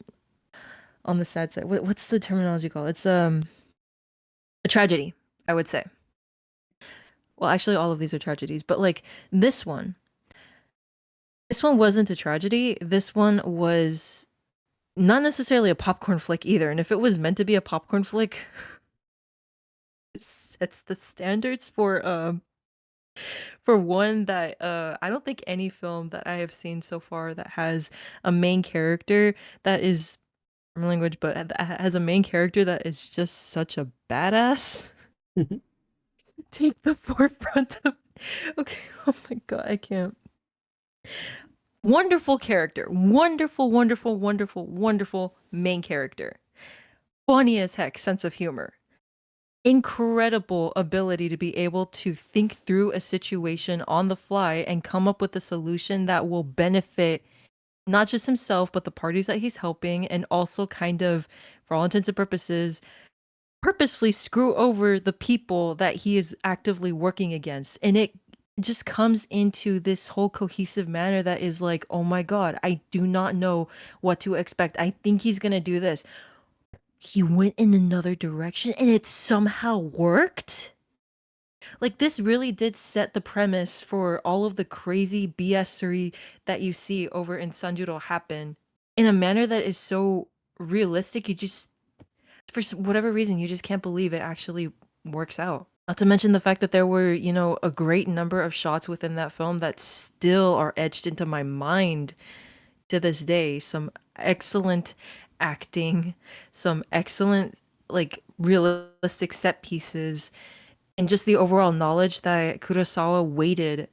sad side. What's the terminology called? It's a tragedy, I would say. Well, actually, all of these are tragedies, but like this one, this one wasn't a tragedy. This one was not necessarily a popcorn flick either. And if it was meant to be a popcorn flick, it sets the standards for one that I don't think any film that I have seen so far that has a main character that is from language, but has a main character that is just such a badass. Take the forefront of. Okay, oh my god, I can't. Wonderful character, wonderful, wonderful, wonderful, wonderful main character. Funny as heck, sense of humor. Incredible ability to be able to think through a situation on the fly and come up with a solution that will benefit not just himself, but the parties that he's helping, and also kind of, for all intents and purposes, purposefully screw over the people that he is actively working against. And it just comes into this whole cohesive manner that is like, oh my God, I do not know what to expect. I think he's going to do this. He went in another direction and it somehow worked. Like this really did set the premise for all of the crazy BS3 that you see over in Sanjuro happen in a manner that is so realistic. You just whatever reason you just can't believe it actually works out. Not to mention the fact that there were, a great number of shots within that film that still are etched into my mind to this day. Some excellent acting, some excellent like realistic set pieces, and just the overall knowledge that Kurosawa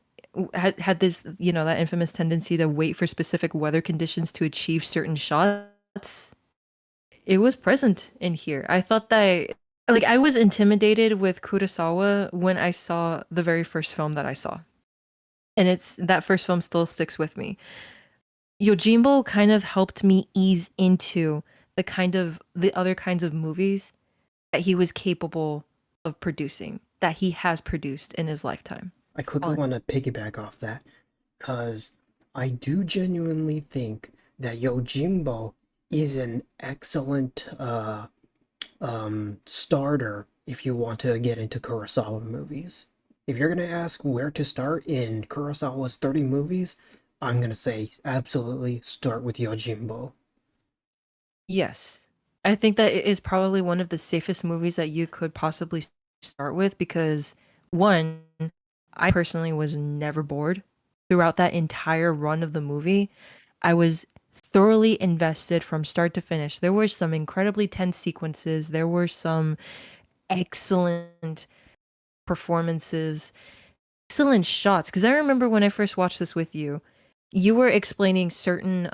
had this, that infamous tendency to wait for specific weather conditions to achieve certain shots. It was present in here. I thought that like I was intimidated with Kurosawa when I saw the very first film that I saw. And it's that first film still sticks with me. Yojimbo kind of helped me ease into the other kinds of movies that he was capable of producing, that he has produced in his lifetime. I quickly Oh, want to piggyback off that because I do genuinely think that Yojimbo is an excellent starter if you want to get into Kurosawa movies. If you're gonna ask where to start in Kurosawa's 30 movies, I'm gonna say absolutely start with Yojimbo. yes. I think that it is probably one of the safest movies that you could possibly start with because one, I personally was never bored throughout that entire run of the movie. I was thoroughly invested from start to finish. There were some incredibly tense sequences. There were some excellent performances, excellent shots. Because I remember when I first watched this with you, you were explaining certain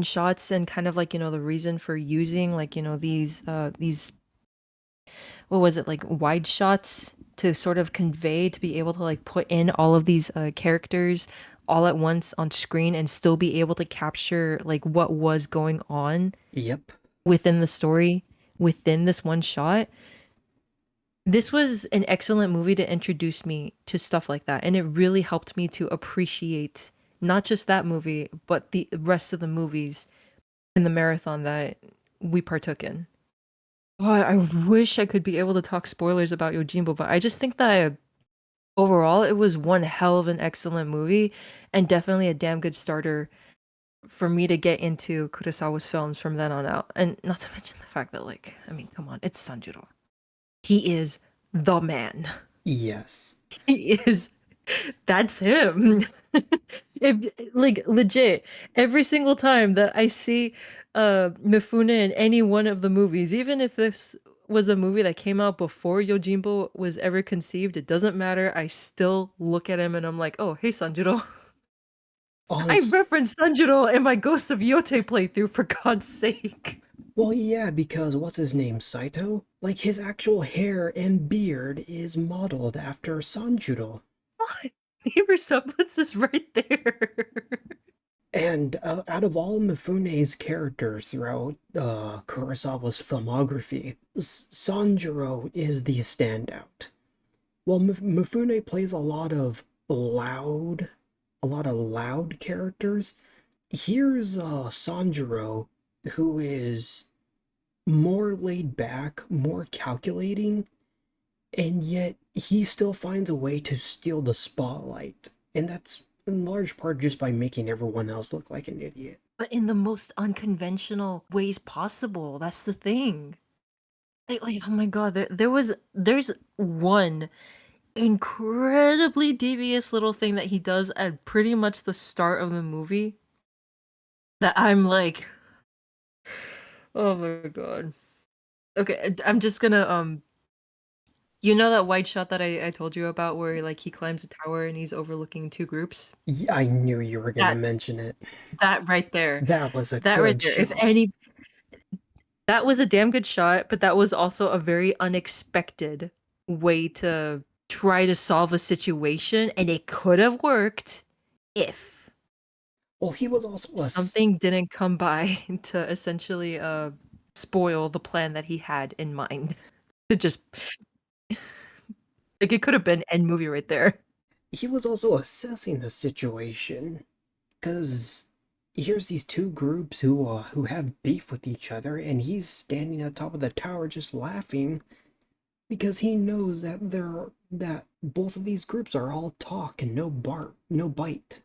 shots and kind of like the reason for using like these what was it, like wide shots to sort of convey, to be able to like put in all of these characters all at once on screen and still be able to capture like what was going on Yep. within the story within this one shot. This was an excellent movie to introduce me to stuff like that, and it really helped me to appreciate not just that movie but the rest of the movies in the marathon that we partook in. God, I wish I could be able to talk spoilers about Yojimbo, but I just think that overall it was one hell of an excellent movie and definitely a damn good starter for me to get into Kurosawa's films from then on out. And not to mention the fact that, like, I mean, come on, it's Sanjuro. He is the man. Yes. He is that's him. If like legit, every single time that I see Mifune in any one of the movies, even if this was a movie that came out before Yojimbo was ever conceived, it doesn't matter. I still look at him and I'm like, "Oh, hey Sanjuro." I Honest. referenced Sanjuro in my Ghost of Yote playthrough for God's sake. Well, yeah, because what's his name, Saito? Like his actual hair and beard is modeled after Sanjuro. The resemblance is right there. And out of all Mifune's characters throughout Kurosawa's filmography, Sanjuro is the standout. Well, Mifune plays a lot of loud characters. Here's Sanjuro, who is more laid back, more calculating, and yet he still finds a way to steal the spotlight. And that's in large part just by making everyone else look like an idiot. But in the most unconventional ways possible. That's the thing. Like, oh my god, there's one incredibly devious little thing that he does at pretty much the start of the movie that I'm like, oh my god. Okay, I'm just gonna you know that wide shot that I told you about where like he climbs a tower and he's overlooking two groups? Yeah, I knew you were gonna That mention it. that right there. That was a That right good there. If shot. any that was a damn good shot, but that was also a very unexpected way to try to solve a situation, and it could have worked if Well, he was also something didn't come by to essentially spoil the plan that he had in mind. To just like it could have been end movie right there. he was also assessing the situation because here's these two groups who have beef with each other, and he's standing at the top of the tower just laughing. because he knows that both of these groups are all talk and no bite.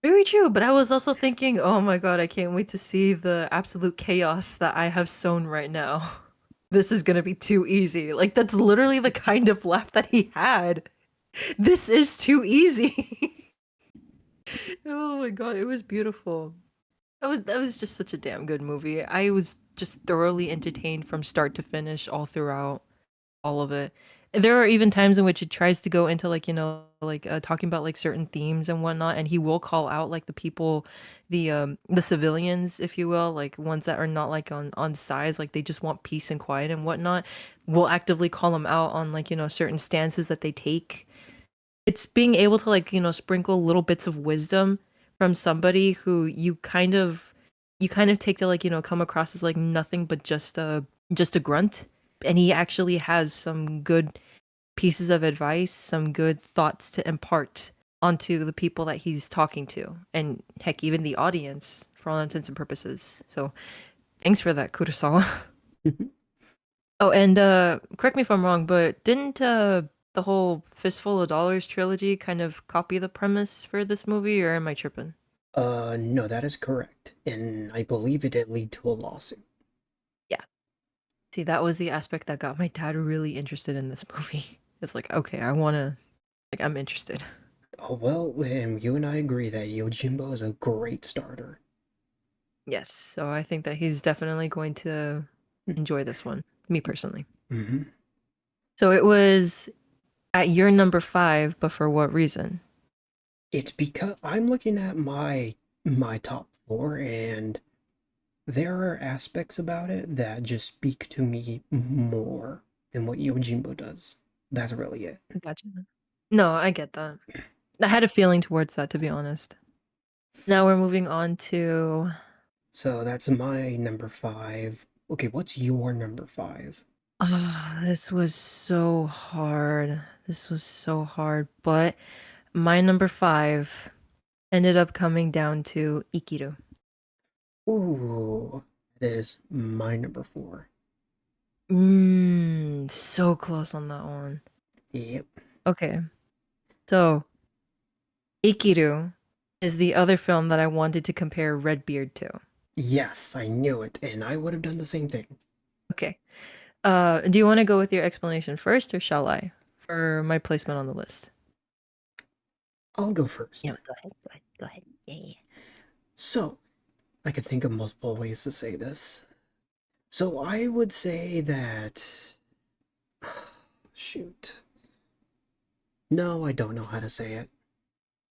Very true, but I was also thinking, oh my god, I can't wait to see the absolute chaos that I have sown right now. This is gonna be too easy. Like, that's literally the kind of laugh that he had. This is too easy. Oh my god, it was beautiful. That was just such a damn good movie. I was just thoroughly entertained from start to finish, all throughout, all of it. And there are even times in which it tries to go into like, like talking about like certain themes and whatnot, and he will call out like the people, the civilians, if you will, like ones that are not like on sides, like they just want peace and quiet and whatnot. We'll actively call them out on like, certain stances that they take. It's being able to like, sprinkle little bits of wisdom from somebody who you kind of take to like, come across as like nothing but just a grunt. And he actually has some good pieces of advice, some good thoughts to impart onto the people that he's talking to. And heck, even the audience for all intents and purposes. So thanks for that, Kurosawa. Oh, and correct me if I'm wrong, but didn't the whole Fistful of Dollars trilogy kind of copy the premise for this movie, or am I tripping? No, that is correct, and I believe it did lead to a lawsuit. Yeah. See, that was the aspect that got my dad really interested in this movie. It's like, okay, I'm interested. Oh well, you and I agree that Yojimbo is a great starter. Yes, so I think that he's definitely going to enjoy this one, me personally. Mm-hmm. So it was at your number five, but for what reason? It's because I'm looking at my top four, and there are aspects about it that just speak to me more than what Yojimbo does. That's really it. Gotcha. No, I get that. I had a feeling towards that, to be honest. Now we're moving on to. So that's my number five. Okay, what's your number five? Oh, this was so hard. This was so hard. But my number five ended up coming down to Ikiru. Ooh, it is my number four. So close on that one. Yep. Okay, so Ikiru is the other film that I wanted to compare Redbeard to. Yes, I knew it, and I would have done the same thing. Okay. Do you want to go with your explanation first, or shall I? For my placement on the list. I'll go first. Yeah, go ahead, go ahead, go ahead. Yeah, yeah. So, I could think of multiple ways to say this. So, I would say that. Shoot. No, I don't know how to say it.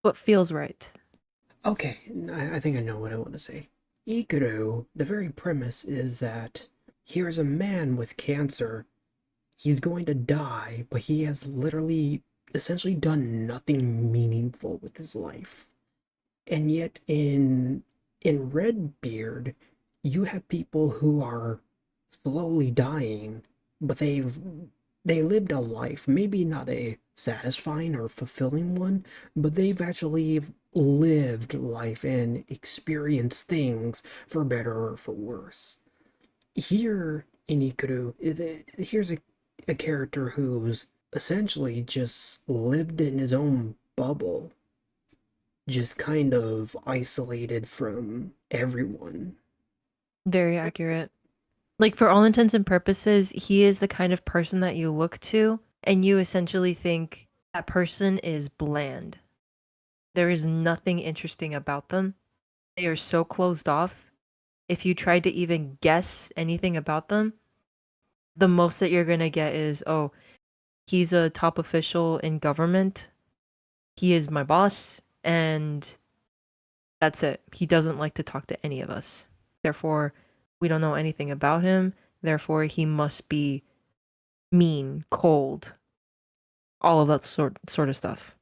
What feels right? Okay, I think I know what I want to say. Ikiru, the very premise is that here's a man with cancer. He's going to die, but he has literally essentially done nothing meaningful with his life. And yet in Redbeard, you have people who are slowly dying, but they lived a life, maybe not a satisfying or fulfilling one, but they've actually lived life and experienced things for better or for worse. Here in Ikuru, here's a character who's essentially just lived in his own bubble, just kind of isolated from everyone. Very accurate. Like, for all intents and purposes, he is the kind of person that you look to and you essentially think that person is bland. There is nothing interesting about them. They are so closed off. If you tried to even guess anything about them, the most that you're going to get is, oh, he's a top official in government. He is my boss. And that's it. He doesn't like to talk to any of us. Therefore, we don't know anything about him. Therefore, he must be mean, cold, all of that sort of stuff.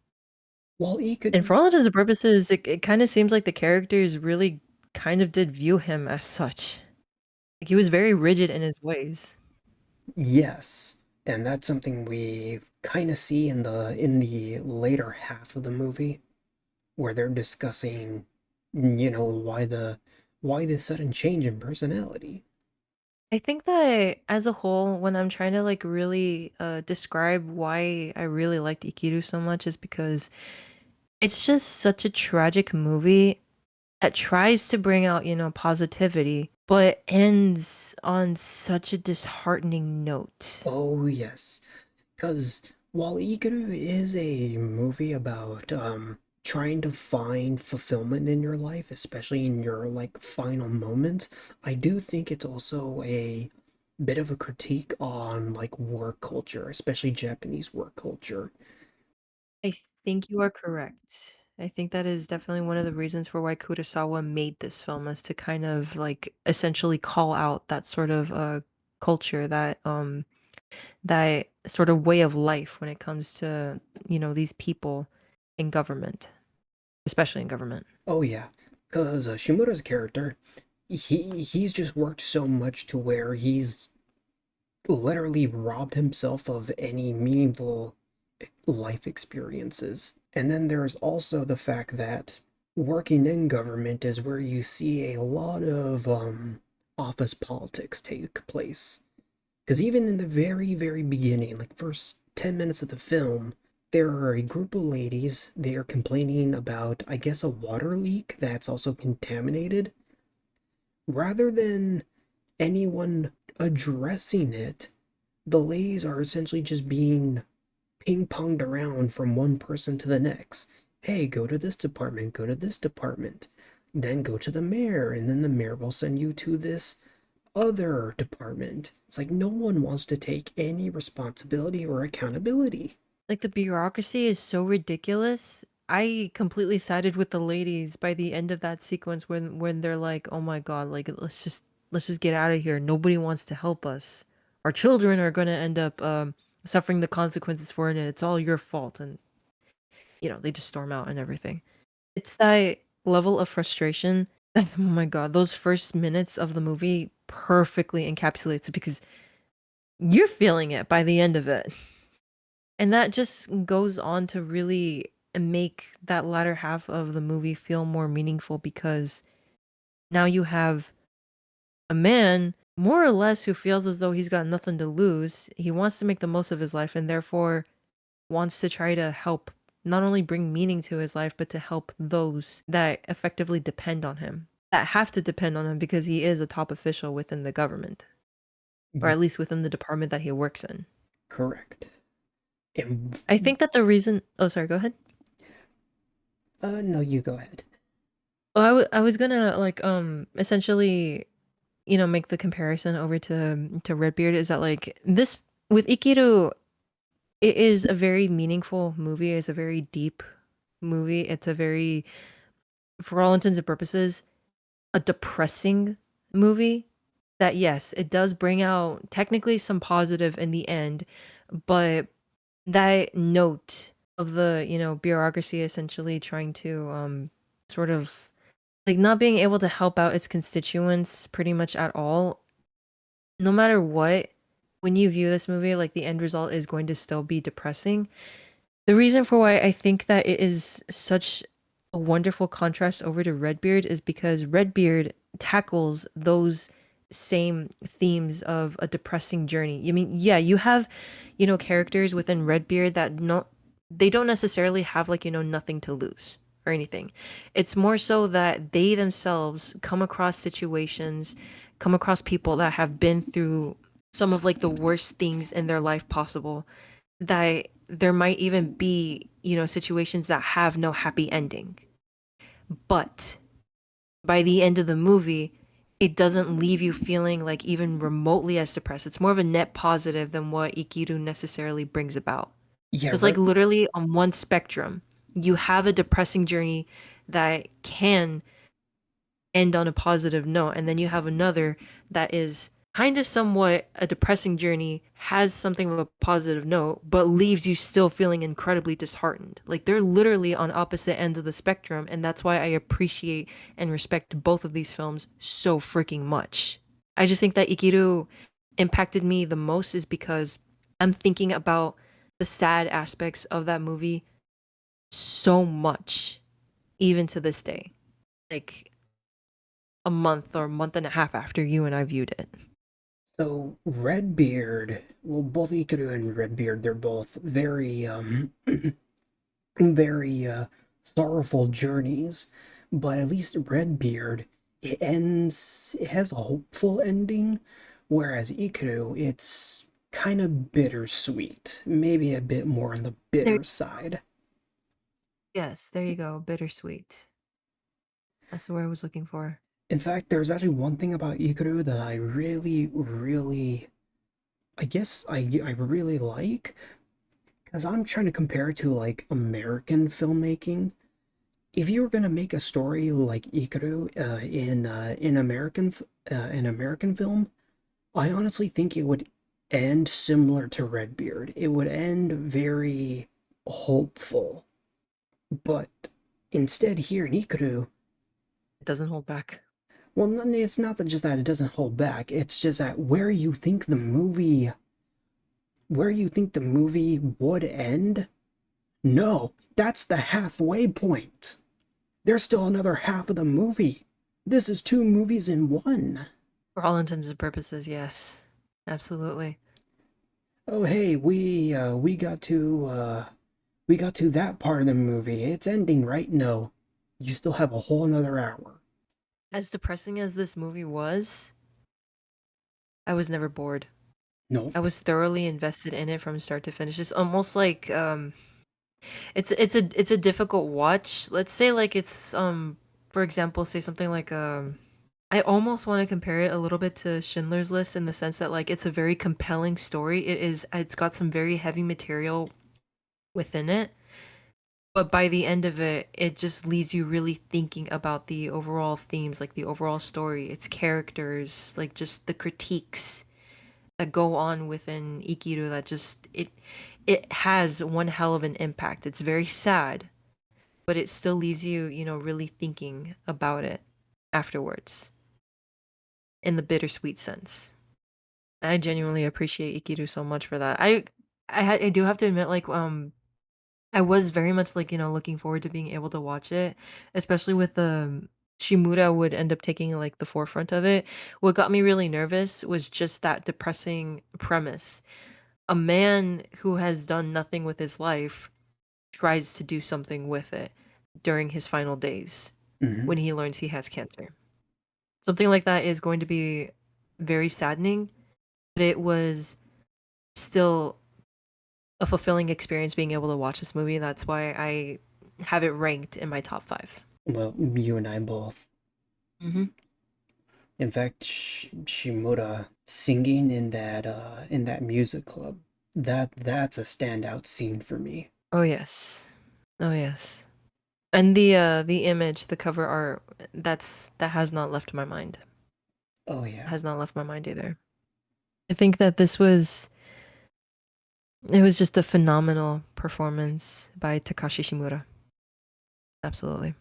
Well, he And could, for all intents and purposes, it kind of seems like the characters really kind of did view him as such. Like, he was very rigid in his ways. yes, and that's something we kind of see in the later half of the movie where they're discussing, why the sudden change in personality. I think that as a whole, when I'm trying to like really describe why I really liked Ikiru so much, is because it's just such a tragic movie that tries to bring out, positivity, but ends on such a disheartening note. Oh, yes. Because while Ikiru is a movie about trying to find fulfillment in your life, especially in your like final moments, I do think it's also a bit of a critique on like work culture, especially Japanese work culture. I think you are correct. I think that is definitely one of the reasons for why Kurosawa made this film, is to kind of like essentially call out that sort of culture, that sort of way of life when it comes to, these people in government, especially in government. Oh yeah, because Shimura's character, he's just worked so much to where he's literally robbed himself of any meaningful life experiences. And then there's also the fact that working in government is where you see a lot of office politics take place. Because even in the very, very beginning, like first 10 minutes of the film, there are a group of ladies. They are complaining about, I guess, a water leak that's also contaminated. Rather than anyone addressing it, the ladies are essentially just being ping ponged around from one person to the next. Hey, go to this department, go to this department, then go to the mayor, and then the mayor will send you to this other department. It's like no one wants to take any responsibility or accountability. Like the bureaucracy is so ridiculous. I completely sided with the ladies by the end of that sequence when they're like, "Oh my god, like let's just get out of here. Nobody wants to help us. Our children are going to end up suffering the consequences for it, and it's all your fault." And they just storm out and everything. It's that level of frustration. Oh my god, those first minutes of the movie perfectly encapsulates it, because you're feeling it by the end of it. And that just goes on to really make that latter half of the movie feel more meaningful, because now you have a man, more or less, who feels as though he's got nothing to lose. He wants to make the most of his life, and therefore wants to try to help not only bring meaning to his life, but to help those that effectively depend on him, that have to depend on him because he is a top official within the government, or Yeah, at least within the department that he works in. correct. And I think that the reason. Oh, sorry, go ahead. no, you go ahead. Oh, I was gonna like essentially, make the comparison over to Redbeard, is that like this with Ikiru, it is a very meaningful movie, it's a very deep movie, it's a very, for all intents and purposes, a depressing movie. That, yes, it does bring out technically some positive in the end, but that note of the, bureaucracy essentially trying to sort of like not being able to help out its constituents pretty much at all, no matter what, when you view this movie, like the end result is going to still be depressing. The reason for why I think that it is such a wonderful contrast over to Redbeard is because Redbeard tackles those same themes of a depressing journey. I mean, yeah, you have, characters within Redbeard that they don't necessarily have like, nothing to lose or anything. It's more so that they themselves come across situations, come across people that have been through some of like the worst things in their life possible, that there might even be, situations that have no happy ending. But by the end of the movie, it doesn't leave you feeling like even remotely as depressed. It's more of a net positive than what Ikiru necessarily brings about. Yeah, So it's like literally on one spectrum, you have a depressing journey that can end on a positive note, and then you have another that is kind of somewhat a depressing journey, has something of a positive note, but leaves you still feeling incredibly disheartened. Like they're literally on opposite ends of the spectrum, and that's why I appreciate and respect both of these films so freaking much. I just think that Ikiru impacted me the most is because I'm thinking about the sad aspects of that movie so much, even to this day. Like a month or month and a half after you and I viewed it. So Redbeard, well, both Ikiru and Redbeard, they're both very very sorrowful journeys, but at least Redbeard, it has a hopeful ending, whereas Ikiru, it's kind of bittersweet, maybe a bit more on the There, bitter side. yes, there you go. Bittersweet. That's the word I was looking for. In fact, there's actually one thing about Ikiru that I really, I guess I really like, because I'm trying to compare it to like American filmmaking. If you were gonna make a story like Ikiru in American film, I honestly think it would end similar to Redbeard. It would end very hopeful, but instead here in Ikiru, It doesn't hold back. well, it's not that just that it doesn't hold back. It's just that where you think the movie would end, no, that's the halfway point. There's still another half of the movie. This is two movies in one. For all intents and purposes, yes. Absolutely. Oh hey, we got to that part of the movie. It's ending, right? No. You still have a whole another hour. As depressing as this movie was, I was never bored. No. I was thoroughly invested in it from start to finish. It's almost like it's a difficult watch. Let's say like it's for example, say something like I almost want to compare it a little bit to Schindler's List in the sense that like it's a very compelling story. It's got some very heavy material within it, but by the end of it, it just leaves you really thinking about the overall themes, like the overall story, its characters, like just the critiques that go on within Ikiru that just it has one hell of an impact. It's very sad, but it still leaves you, really thinking about it afterwards in the bittersweet sense. And I genuinely appreciate Ikiru so much for that. I do have to admit, like, I was very much like, looking forward to being able to watch it, especially with Shimura would end up taking like the forefront of it. What got me really nervous was just that depressing premise. A man who has done nothing with his life tries to do something with it during his final days Hmm. when he learns he has cancer. Something like that is going to be very saddening, but it was still a fulfilling experience being able to watch this movie. That's why I have it ranked in my top 5. Well, you and I both. Hmm. In fact, Shimura singing in that music club, that's a standout scene for me. Oh yes. Oh yes. And the image, the cover art, that has not left my mind. Oh yeah. Has not left my mind either. I think that it was just a phenomenal performance by Takashi Shimura. Absolutely.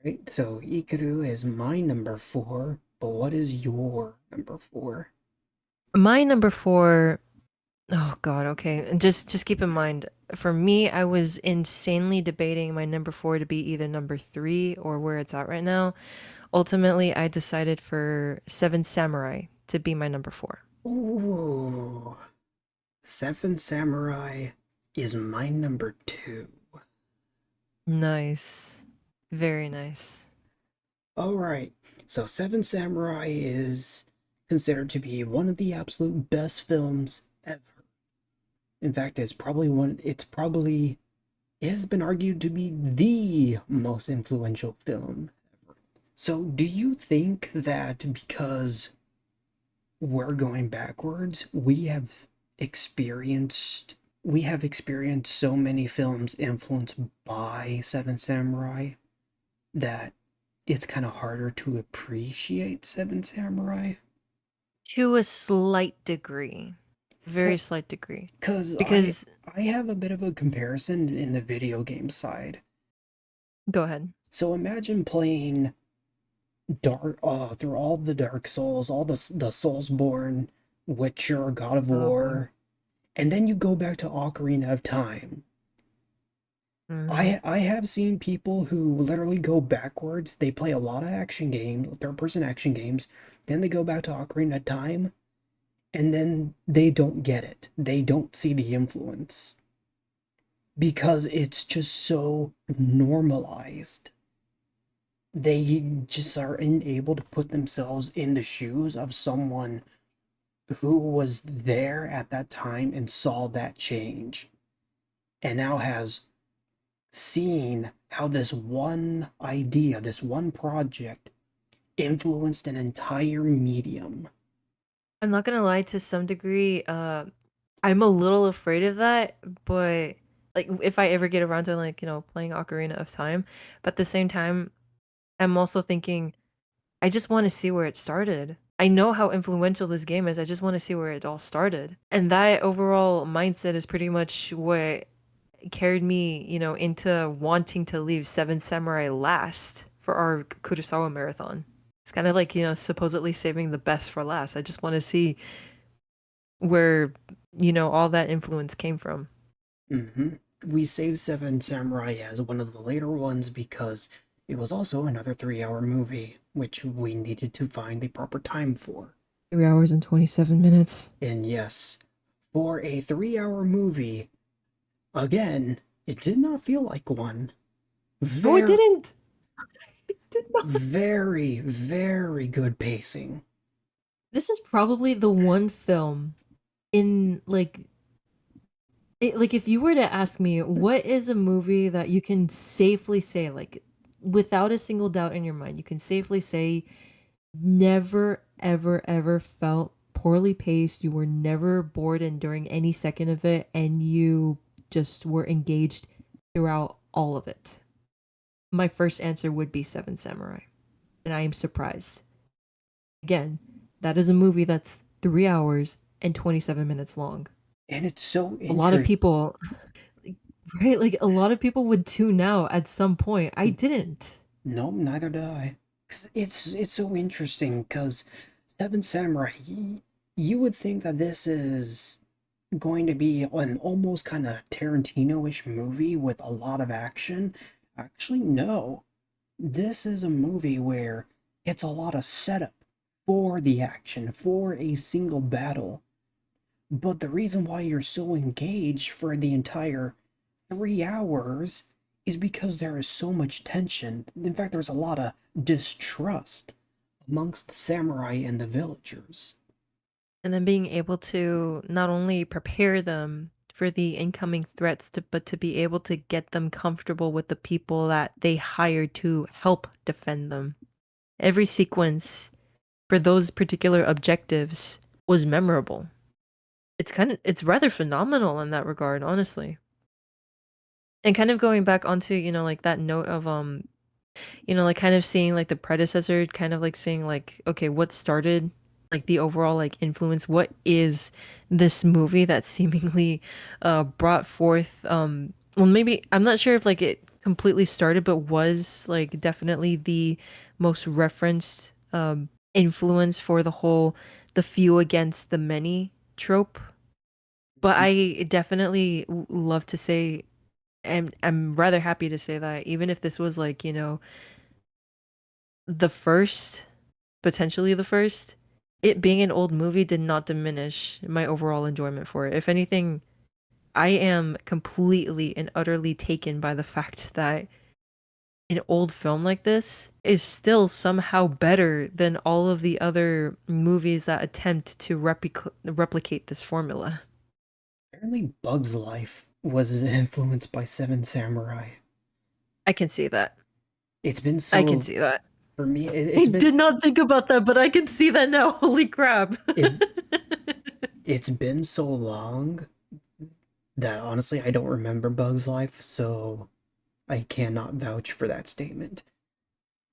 Right. So Ikiru is my number four, but what is your number four? My number 4, oh god, okay. And just keep in mind, for me, I was insanely debating my number 4 to be either number 3 or where it's at right now. Ultimately, I decided for Seven Samurai to be my number 4. Ooh, Seven Samurai is my number two. Nice. Very nice. All right. So Seven Samurai is considered to be one of the absolute best films ever. In fact, it has been argued to be the most influential film. So, do you think that because we're going backwards, we have experienced so many films influenced by Seven Samurai that it's kind of harder to appreciate Seven Samurai? To a slight degree. Very slight degree. Because Because I have a bit of a comparison in the video game side. go ahead. So imagine playing dark through all the Dark Souls, all the Soulsborne, Witcher, God of Oh boy. War, and then you go back to Ocarina of Time. Hmm. I have seen people who literally go backwards. They play a lot of action games, third person action games, then they go back to Ocarina of Time, and then they don't get it. They don't see the influence because it's just so normalized. They just are unable to put themselves in the shoes of someone who was there at that time and saw that change and now has seen how this one idea, this one project influenced an entire medium. I'm not gonna lie, to some degree, I'm a little afraid of that, but like if I ever get around to like, playing Ocarina of Time, but at the same time, I'm also thinking I just want to see where it started. I know how influential this game is. I just want to see where it all started. And that overall mindset is pretty much what carried me, into wanting to leave Seven Samurai last for our Kurosawa marathon. It's kind of like, supposedly saving the best for last. I just want to see where, all that influence came from. Mm-hmm. We saved Seven Samurai as one of the later ones because it was also another 3 hour movie, which we needed to find the proper time for. 3 hours and 27 minutes. And yes, for a 3 hour movie, again, it did not feel like one. No, it Very, didn't. It did not. very, very good pacing. This is probably the one film in like if you were to ask me what is a movie that you can safely say, like, without a single doubt in your mind, you can safely say never ever ever felt poorly paced, you were never bored and during any second of it, and you just were engaged throughout all of it, my first answer would be Seven Samurai. And I am surprised. Again, that is a movie that's 3 hours and 27 minutes long. And it's so A lot of interesting. people, right? Like a lot of people would tune out at some point. I didn't. No, neither did I. It's so interesting because Seven Samurai, you would think that this is going to be an almost kind of Tarantino-ish movie with a lot of action. Actually, no. This is a movie where it's a lot of setup for the action, for a single battle. But the reason why you're so engaged for the entire 3 hours is because there is so much tension. In fact, there's a lot of distrust amongst the samurai and the villagers. And then being able to not only prepare them for the incoming threats, but to be able to get them comfortable with the people that they hired to help defend them. Every sequence for those particular objectives was memorable. It's rather phenomenal in that regard, honestly. And kind of going back onto, like that note of like kind of seeing like the predecessor, kind of like seeing like, okay, what started like the overall like influence? What is this movie that seemingly brought forth well, maybe I'm not sure if like it completely started, but was like definitely the most referenced influence for the whole the few against the many trope. But I definitely love to say, and I'm rather happy to say that even if this was like, the first, potentially the first, it being an old movie did not diminish my overall enjoyment for it. If anything, I am completely and utterly taken by the fact that an old film like this is still somehow better than all of the other movies that attempt to replicate this formula. Apparently, Bug's Life was influenced by Seven Samurai. I can see that. It's been I can so see that. for me. I did not think about that, but I can see that now. Holy crap. It's it's been so long that honestly I don't remember Bug's Life, so I cannot vouch for that statement.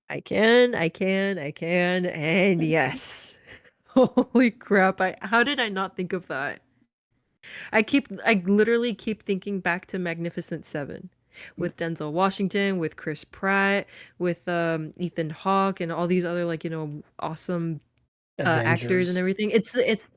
I can, and yes. Holy crap. How did I not think of that? I literally keep thinking back to Magnificent Seven with Denzel Washington, with Chris Pratt, with Ethan Hawke and all these other like, awesome actors and Avengers. everything. It's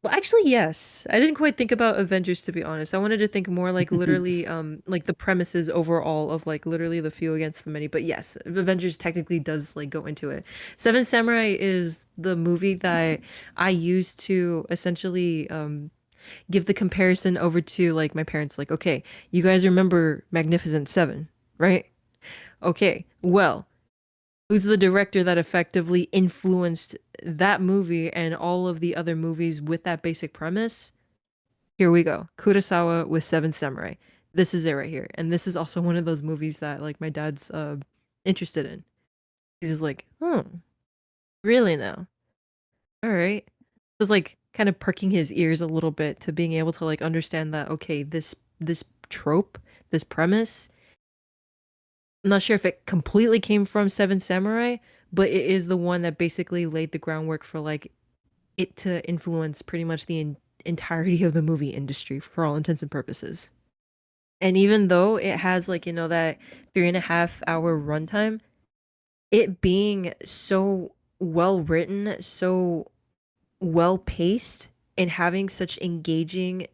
Well, actually, yes. I didn't quite think about Avengers to be honest. I wanted to think more like literally like the premises overall of like literally the few against the many. But yes, Avengers technically does like go into it. Seven Samurai is the movie that I used to essentially give the comparison over to like my parents like, okay, you guys remember Magnificent Seven, right? Okay. Well, who's the director that effectively influenced that movie and all of the other movies with that basic premise? Here we go. Kurosawa with Seven Samurai. This is it right here. And this is also one of those movies that like my dad's interested in. He's just like, "Hmm, really now? All right." Just like kind of perking his ears a little bit to being able to like understand that okay, this trope, this premise, I'm not sure if it completely came from Seven Samurai, but it is the one that basically laid the groundwork for like it to influence pretty much the entirety of the movie industry for all intents and purposes. And even though it has like, that 3.5 hour runtime, it being so well written, so well paced, and having such engaging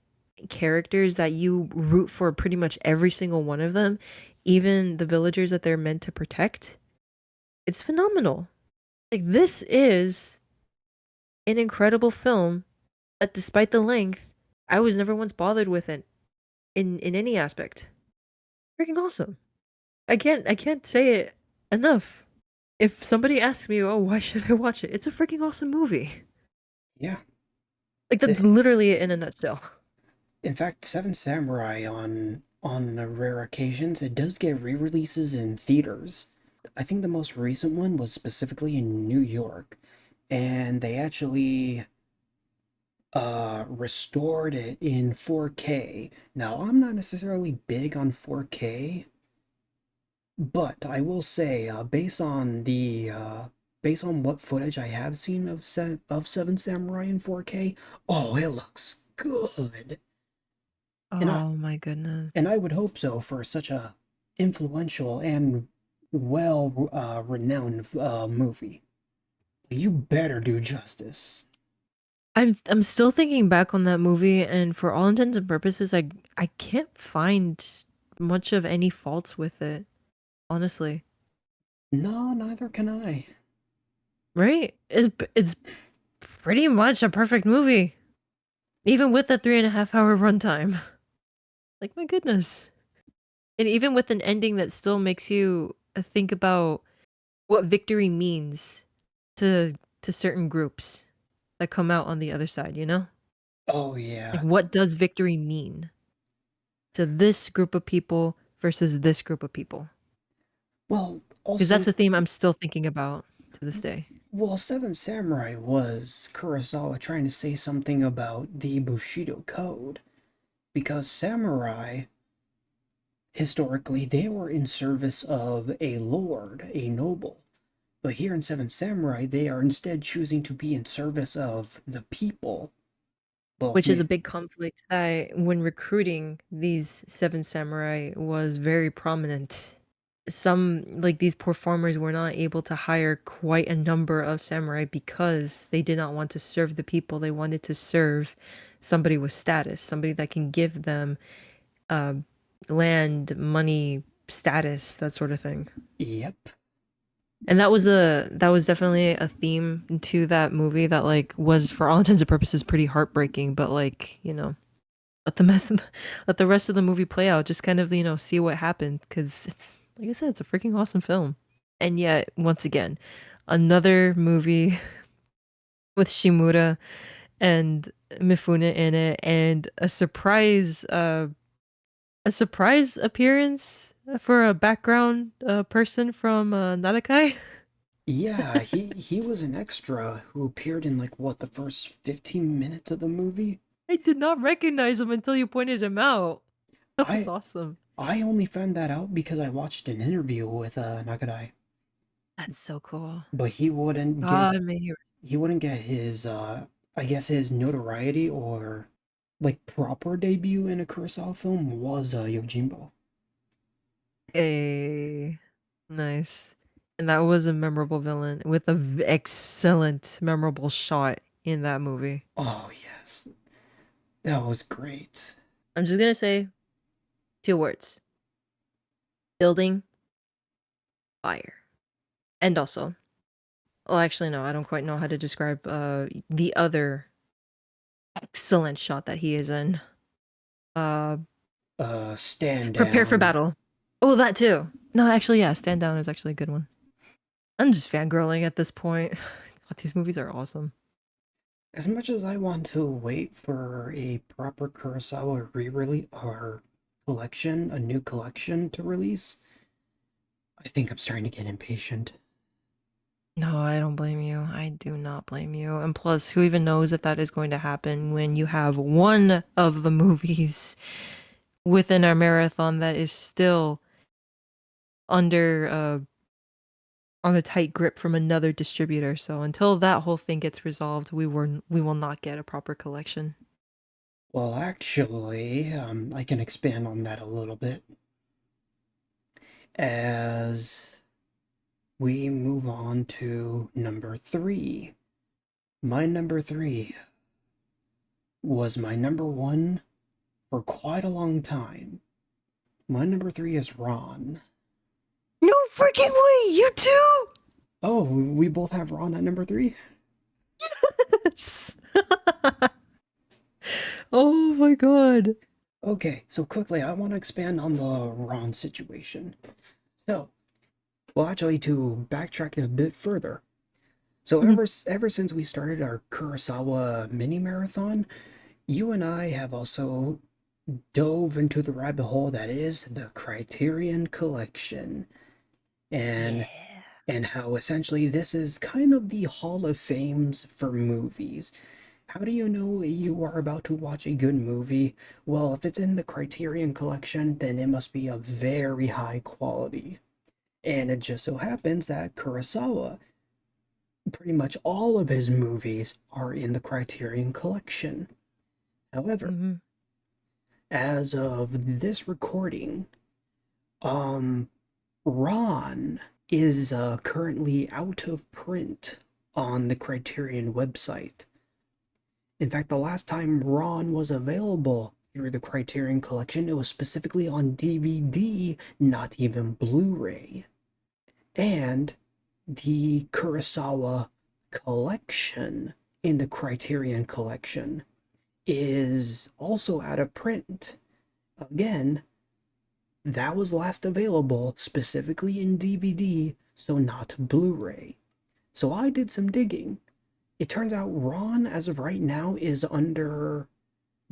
characters that you root for pretty much every single one of them, even the villagers that they're meant to protect, it's phenomenal. Like, this is an incredible film that, despite the length, I was never once bothered with it in any aspect. Freaking awesome. I can't say it enough. If somebody asks me, "Oh, why should I watch it?" It's a freaking awesome movie. Yeah. Like that's The, literally it in a nutshell. in fact, Seven Samurai on rare occasions it does get re-releases in theaters. I think the most recent one was specifically in New York, and they actually restored it in 4K. Now, I'm not necessarily big on 4K, but I will say, based on what footage I have seen of Seven Samurai in 4K, oh, it looks good. And I Oh my goodness. and I would hope so for such a influential and well renowned movie. You better do justice. I'm still thinking back on that movie, and for all intents and purposes, I can't find much of any faults with it, honestly. No, neither can I. Right? It's pretty much a perfect movie, even with the 3.5 hour runtime. Like my goodness, and even with an ending that still makes you think about what victory means to certain groups that come out on the other side, you know? Oh Like yeah. what does victory mean to this group of people versus this group of people? Well, Because that's also a theme I'm still thinking about to this day. Well, Seven Samurai was Kurosawa trying to say something about the Bushido Code, because samurai, historically, they were in service of a lord, a noble. But here in Seven Samurai, they are instead choosing to be in service of the people. Well, Which is a big conflict that when recruiting these seven samurai was very prominent. Some like these performers were not able to hire quite a number of samurai because they did not want to serve the people. They wanted to serve somebody with status, somebody that can give them uh, land, money, status, that sort of thing. yep. And that was definitely a theme to that movie that like was for all intents and purposes pretty heartbreaking, but like, let the let the rest of the movie play out, just kind of, see what happened cuz it's like I said, it's a freaking awesome film. And yet, once again, another movie with Shimura and Mifune in it and a surprise appearance for a background person from Narakai. Yeah, he was an extra who appeared in like what, the first 15 minutes of the movie? I did not recognize him until you pointed him out. That was I awesome. I only found that out because I watched an interview with Nakadai. That's so cool. But God, may he he wouldn't get his I guess his notoriety or like proper debut in a Kurosawa film was Yojimbo. a nice. And that was a memorable villain with a excellent memorable shot in that movie. Oh Yes, that was great. I'm just gonna say two words: building fire. And also, oh, actually, no, I don't quite know how to describe the other excellent shot that he is in. Uh, Stand Prepare for down. battle. Oh, that too. No, actually, yeah, stand down is actually a good one. I'm just fangirling at this point. God, these movies are awesome. As much as I want to wait for a proper Kurosawa re-release or collection, a new collection to release, I think I'm starting to get impatient. No, I don't blame you. I do not blame you. And plus, who even knows if that is going to happen when you have one of the movies within our marathon that is still under on a tight grip from another distributor. So until that whole thing gets resolved, we will not get a proper collection. Well, actually, I can expand on that a little bit as we move on to number three. My number three was my number one for quite a long time. My number three is Ron. No freaking way! You too! Oh, we both have Ron at number three? Yes. Oh my god. Okay, so quickly, I want to expand on the Ron situation. So, well, actually, to backtrack a bit further. So, Mhm. ever since we started our Kurosawa mini marathon, you and I have also dove into the rabbit hole that is the Criterion Collection, and Yeah. how essentially this is kind of the Hall of Fames for movies. How do you know you are about to watch a good movie? Well, if it's in the Criterion Collection, then it must be of very high quality. And it just so happens that Kurosawa, pretty much all of his movies are in the Criterion Collection. However, Hmm. as of this recording, um, Ron is currently out of print on the Criterion website. In fact, the last time Ron was available through the Criterion Collection, it was specifically on DVD, not even Blu-ray. And the Kurosawa collection in the Criterion Collection is also out of print. Again, that was last available specifically in DVD, so not Blu-ray. So I did some digging. It turns out Ron, as of right now, is under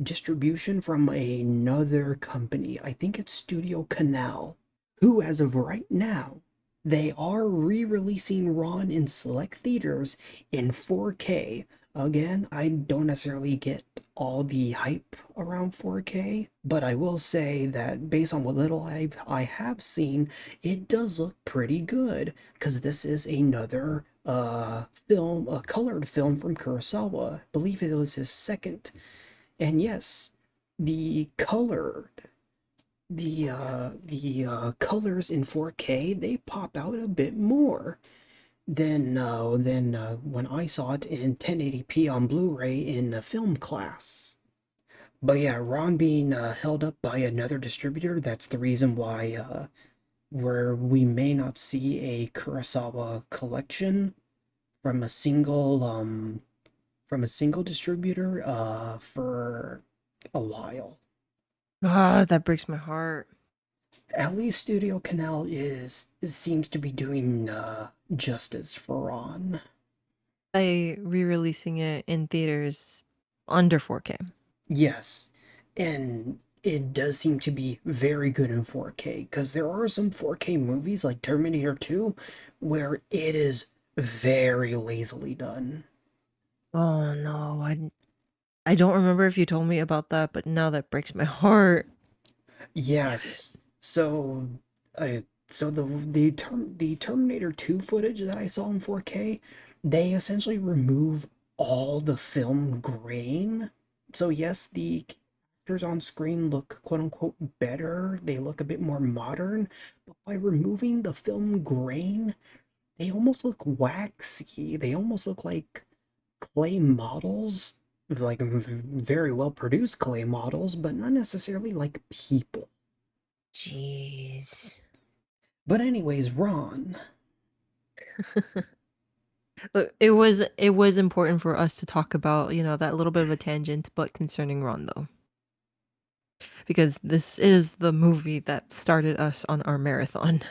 distribution from another company. I think it's Studio Canal, who, as of right now, they are re-releasing Ron in select theaters in 4K. Again, I don't necessarily get all the hype around 4K, but I will say that based on what little I have seen, it does look pretty good because this is another film, a colored film from Kurosawa. I believe it was his second. And yes, the colored the colors in 4K, they pop out a bit more than when I saw it in 1080p on Blu-ray in film class. But yeah, Ron being held up by another distributor, that's the reason why where we may not see a Kurosawa collection from a single distributor for a while. Ah, that breaks my heart. At least Studio Canal seems to be doing justice for Ron. By re-releasing it in theaters under 4K. Yes, and it does seem to be very good in 4K because there are some 4K movies like Terminator 2 where it is very lazily done. Oh no, I don't remember if you told me about that, but now that breaks my heart. Yes, so the Terminator 2 footage that I saw in 4K, they essentially remove all the film grain. So yes, the characters on screen look quote unquote better. They look a bit more modern, but by removing the film grain, they almost look waxy. They almost look like clay models. like very well produced clay models, but not necessarily like people. Jeez. But anyways, Ron. Look, it was important for us to talk about, that little bit of a tangent, but concerning Ron though. Because this is the movie that started us on our marathon.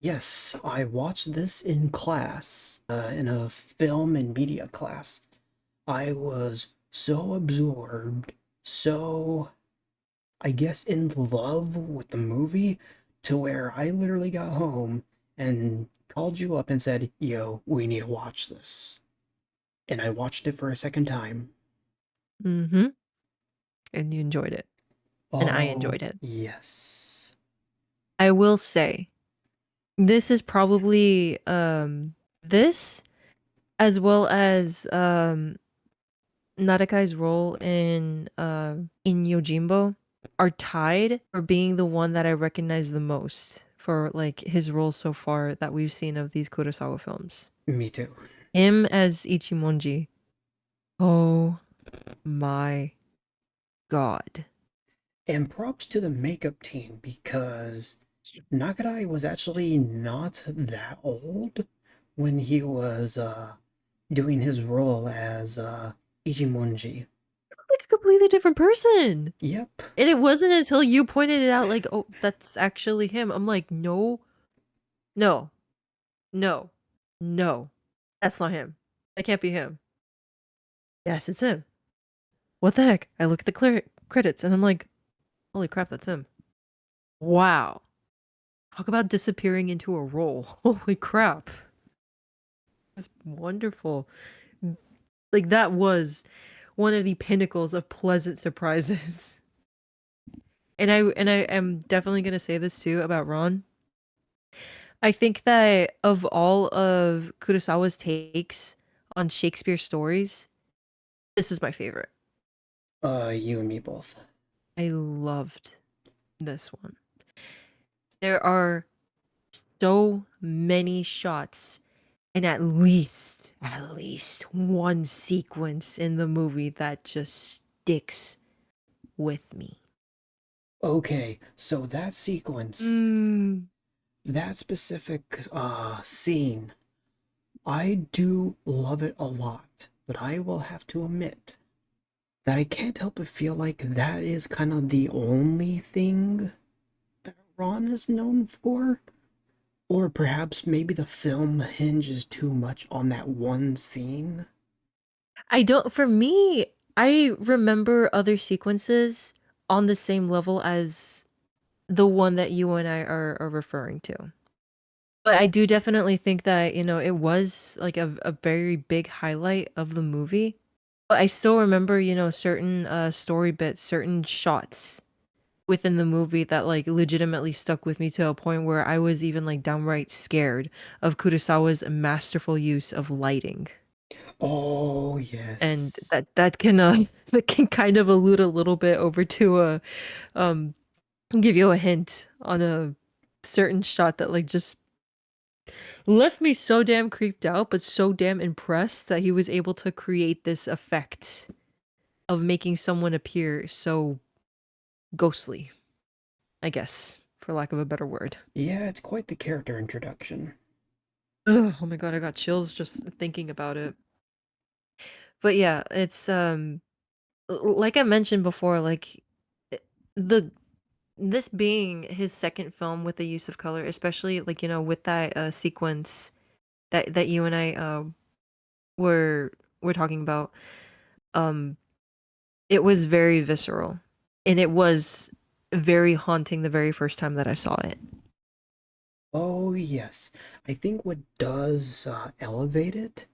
Yes, I watched this in class, in a film and media class. I was so absorbed, so, I guess, in love with the movie to where I literally got home and called you up and said, Yo, we need to watch this. And I watched it for a second time. Mm-hmm. And you enjoyed it. And I Oh, enjoyed it. yes. I will say, this is probably this as well as Nadakai's role in Yojimbo are tied for being the one that I recognize the most for like his role so far that we've seen of these Kurosawa films. Me too. Him as Ichimonji. Oh my god. And props to the makeup team because Nakarai was actually not that old when he was doing his role as Ichimonji. Like a completely different person. Yep. And it wasn't until you pointed it out, like, oh, that's actually him. I'm like, no, no, no, no. That's not him. That can't be him. Yes, it's him. What the heck? I look at the credits and I'm like, holy crap, that's him. Wow. Talk about disappearing into a role. Holy crap. It's wonderful. Like, that was one of the pinnacles of pleasant surprises. And I am definitely gonna say this too about Ron. I think that of all of Kurosawa's takes on Shakespeare stories, this is my favorite. You and me both. I loved this one. There are so many shots and at least one sequence in the movie that just sticks with me. Okay, so that sequence, Mm. that specific scene, I do love it a lot, but I will have to admit that I can't help but feel like that is kind of the only thing that Ron is known for. Or perhaps maybe the film hinges too much on that one scene. I don't, for me, I remember other sequences on the same level as the one that you and I are referring to. But I do definitely think that, it was like a very big highlight of the movie. But I still remember, certain story bits, certain shots within the movie that like legitimately stuck with me to a point where I was even like downright scared of Kurosawa's masterful use of lighting. Oh, And yes. that can that can kind of allude a little bit over to um give you a hint on a certain shot that like just left me so damn creeped out, but so damn impressed that he was able to create this effect of making someone appear so ghostly, I guess, for lack of a better word. Yeah, it's quite the character introduction. Ugh, oh my god, I got chills just thinking about it. But yeah, it's like I mentioned before, like i- the this being his second film with the use of color, especially like with that sequence that you and I were were talking about. um It was very visceral, and it was very haunting the very first time that I saw it. Oh, yes. I think what does elevate it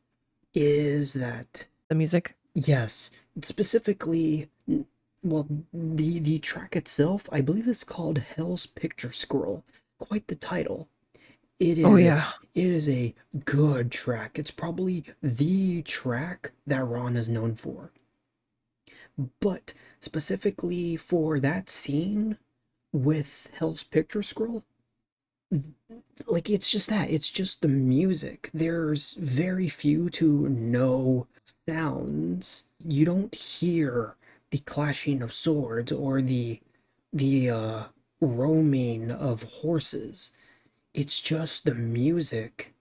is that, The music. yes, specifically, well, the track itself, I believe it's called Hell's Picture Scroll. Quite the title. It Oh is a yeah. it is a good track. It's probably the track that Ron is known for. But specifically for that scene with Hell's Picture Scroll, like it's just that. It's just the music. There's very few to no sounds. You don't hear the clashing of swords or the roaming of horses. It's just the music.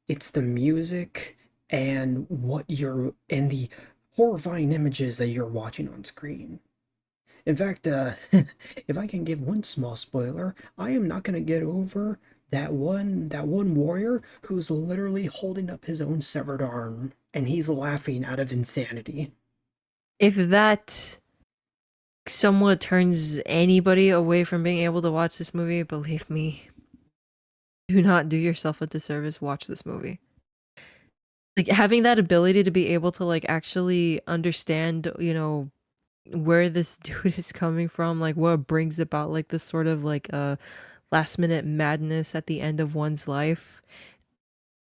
It's the music and the horrifying images that you're watching on screen. In fact, if I can give one small spoiler, I am not gonna get over that one warrior who's literally holding up his own severed arm and he's laughing out of insanity. If that somewhat turns anybody away from being able to watch this movie, believe me, do not do yourself a disservice. Watch this movie. Like having that ability to be able to like actually understand, where this dude is coming from, like what brings about like this sort of like last minute madness at the end of one's life,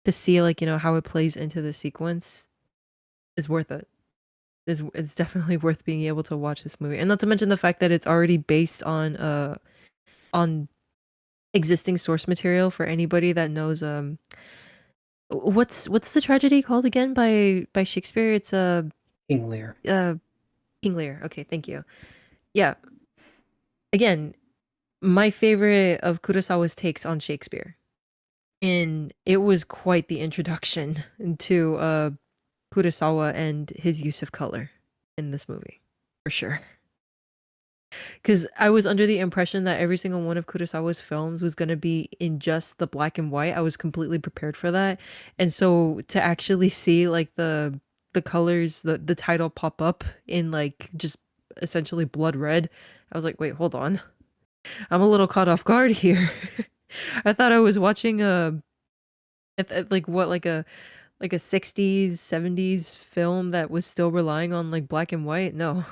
to see like, how it plays into the sequence is worth it. It's definitely worth being able to watch this movie. And not to mention the fact that it's already based on existing source material for anybody that knows what's the tragedy called again by Shakespeare? It's King Lear. uh King Lear. Okay, thank you. Yeah. Again, my favorite of Kurosawa's takes on Shakespeare. And it was quite the introduction into Kurosawa and his use of color in this movie, for sure. Because I was under the impression that every single one of Kurosawa's films was going to be in just the black and white. I was completely prepared for that. And so to actually see like the colors, the title pop up in like just essentially blood red, I was like, wait, hold on. I'm a little caught off guard here. I thought I was watching like what like a 60s 70s film that was still relying on like black and white. No,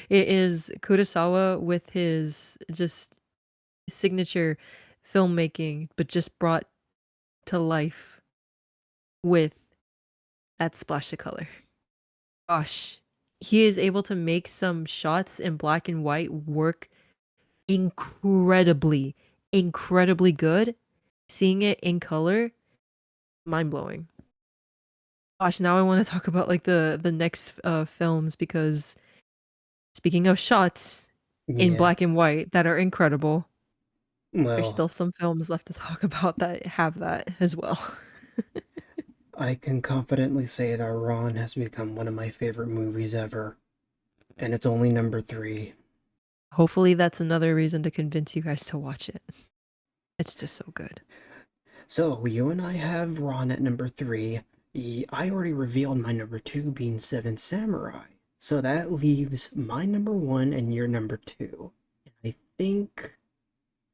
it is Kurosawa with his just signature filmmaking, but just brought to life with that splash of color. Gosh, he is able to make some shots in black and white work incredibly, incredibly good. Seeing it in color, mind blowing. Gosh, now I want to talk about like the next films, because speaking of shots in Yeah. black and white that are incredible, there's Well, still some films left to talk about that have that as well. I can confidently say that Ron has become one of my favorite movies ever, and it's only number three. Hopefully that's another reason to convince you guys to watch it. It's just so good. So, you and I have Ron at number three. I already revealed my number two being Seven Samurai. So that leaves my number one and your number two. And I think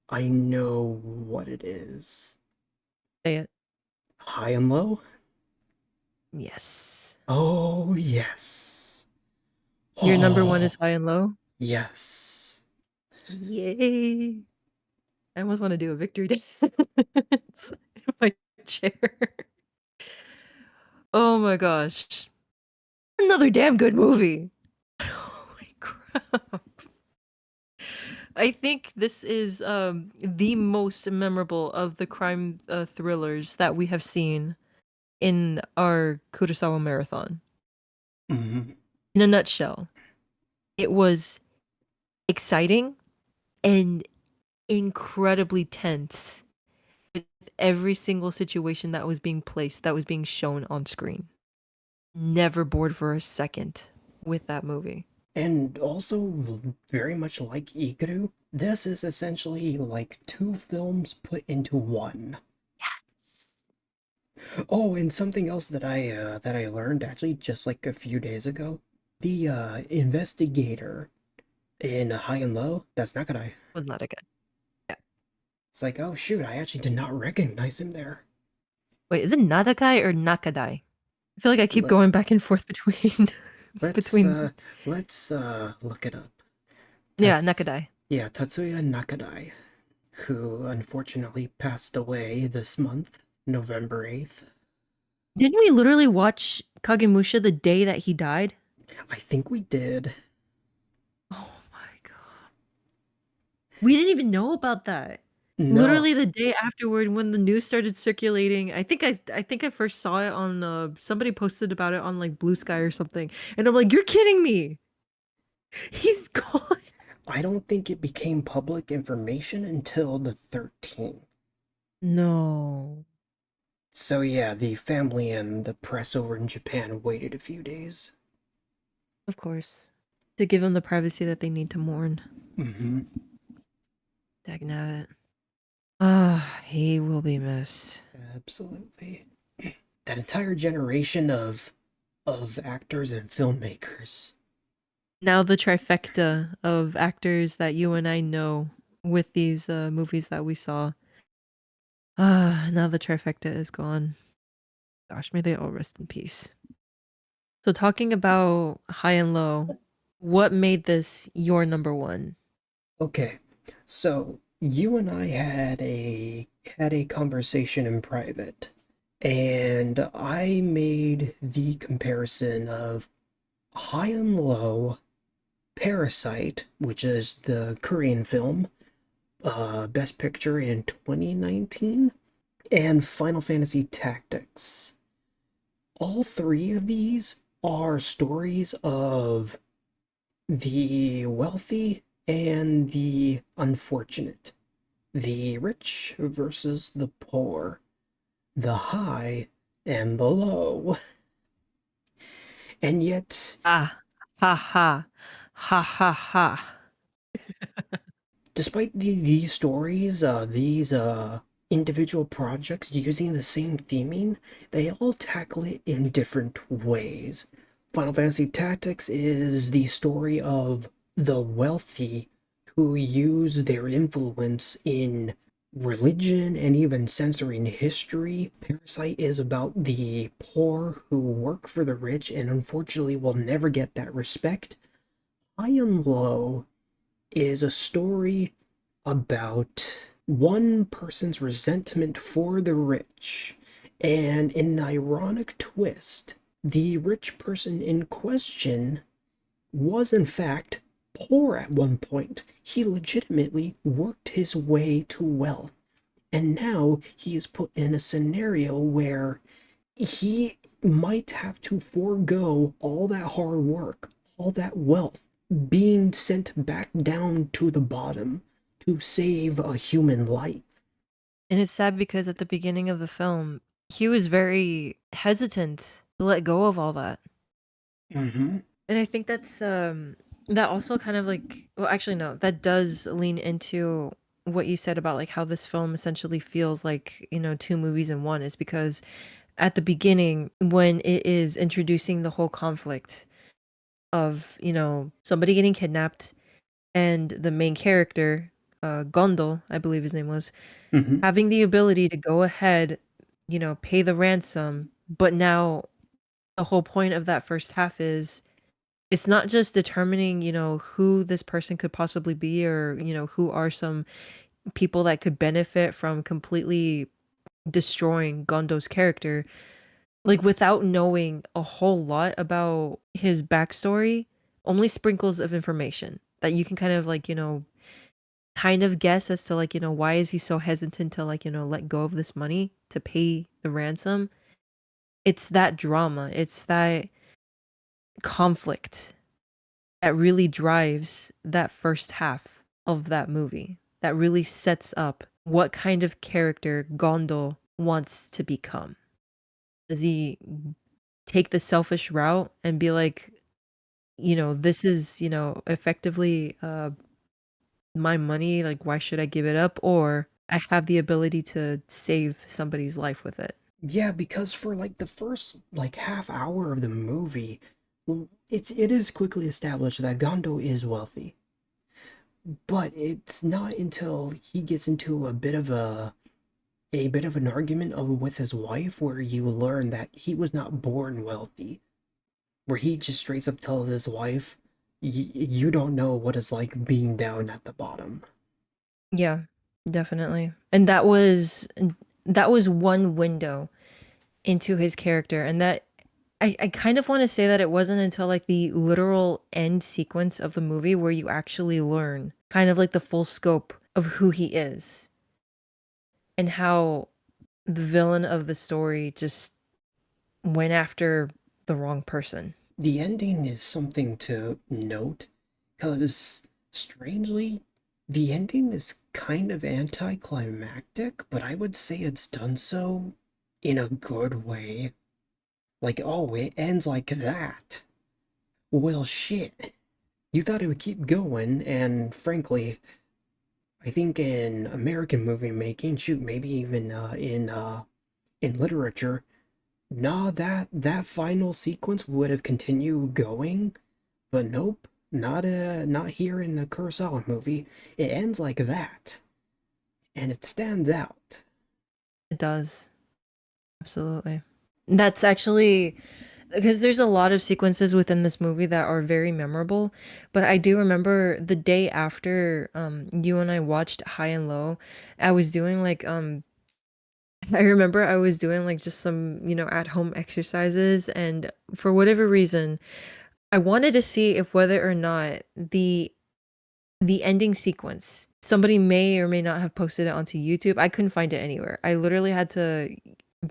I know what it is. Say it. High and low? Yes. Oh, yes. Your number one is Oh, High and Low? yes. Yay. I almost want to do a victory dance in my chair. Oh my gosh. Another damn good movie. Holy crap. I think this is the most memorable of the crime thrillers that we have seen in our Kurosawa marathon. Mhm. In a nutshell, it was exciting and incredibly tense with every single situation that was being placed, that was being shown on screen. Never bored for a second with that movie. And also, very much like Ikiru, this is essentially like two films put into one. Yes. Oh, and something else that I learned actually just like a few days ago. The investigator in High and Low, that's Nakadai. Was not a good. Yeah. It's like, oh shoot, I actually did not recognize him there. Wait, is it Nadakai or Nakadai? I feel like I keep Let, going back and forth between let's between uh let's look it up. yeah, Tats Nakadai. yeah, Tatsuya Nakadai, who unfortunately passed away this month, November 8th. Didn't we literally watch Kagemusha the day that he died? I think we did. Oh my god. We didn't even know about that. No, Literally the day afterward when the news started circulating, I think I first saw it on, somebody posted about it on, like, Blue Sky or something, and I'm like, "You're kidding me! He's gone." I don't think it became public information until the 13th. No. So yeah, the family and the press over in Japan waited a few days. Of course. To give them the privacy that they need to mourn. Hmm. Dagnabbit. Ah, he will be missed. Absolutely. That entire generation of actors and filmmakers. Now the trifecta of actors that you and I know with these, movies that we saw. Ah, now the trifecta is gone. Gosh, may they all rest in peace. So talking about high and low, what made this your number one? Okay, so you and I had a conversation in private, and I made the comparison of High and Low, Parasite, which is the Korean film, Best Picture in 2019, and Final Fantasy Tactics. All three of these are stories of the wealthy and the unfortunate, the rich versus the poor, the high and the low. And yet, Ah, ha ha, ha ha ha. despite these stories, these individual projects using the same theming, they all tackle it in different ways. Final Fantasy Tactics is the story of the wealthy who use their influence in religion and even censoring history. Parasite is about the poor who work for the rich and unfortunately will never get that respect. High and Low is a story about one person's resentment for the rich. And in an ironic twist, the rich person in question was, in fact, poor at one point. He legitimately worked his way to wealth. And now he is put in a scenario where he might have to forego all that hard work, all that wealth, being sent back down to the bottom to save a human life. And it's sad because at the beginning of the film, he was very hesitant to let go of all that. Mm-hmm. And I think that also kind of like, well, actually no, that does lean into what you said about like how this film essentially feels like, two movies in one, is because at the beginning when it is introducing the whole conflict of, somebody getting kidnapped and the main character, Gondel, I believe his name was, Mm-hmm. having the ability to go ahead, pay the ransom, but now the whole point of that first half is it's not just determining, who this person could possibly be, or, who are some people that could benefit from completely destroying Gondo's character. Like, without knowing a whole lot about his backstory, only sprinkles of information that you can kind of like, kind of guess as to like, why is he so hesitant to like, let go of this money to pay the ransom. It's that drama, it's that conflict that really drives that first half of that movie, that really sets up what kind of character Gondel wants to become. Does he take the selfish route and be like, this is, effectively my money, like why should I give it up? Or I have the ability to save somebody's life with it. Yeah, because for like the first like half hour of the movie, it is quickly established that Gondo is wealthy. But it's not until he gets into a bit of an argument with his wife where you learn that he was not born wealthy, where he just straight up tells his wife, You don't know what it's like being down at the bottom." Yeah, definitely. And that was one window into his character, and that I kind of want to say that it wasn't until like the literal end sequence of the movie where you actually learn kind of like the full scope of who he is. and how the villain of the story just went after the wrong person. The ending is something to note because, strangely, the ending is kind of anticlimactic, but I would say it's done so in a good way. Like, oh, it ends like that. Well, shit. You thought it would keep going, and frankly, I think in American movie making, shoot, maybe even in literature, nah, that final sequence would have continued going, but nope, not here in the Kurosawa movie. It ends like that, and it stands out. It does. Absolutely. That's actually because there's a lot of sequences within this movie that are very memorable, but I do remember the day after you and I watched High and Low, I was doing like I remember I was doing like just some, at home exercises, and for whatever reason, I wanted to see if whether or not the ending sequence, somebody may or may not have posted it onto YouTube. I couldn't find it anywhere. I literally had to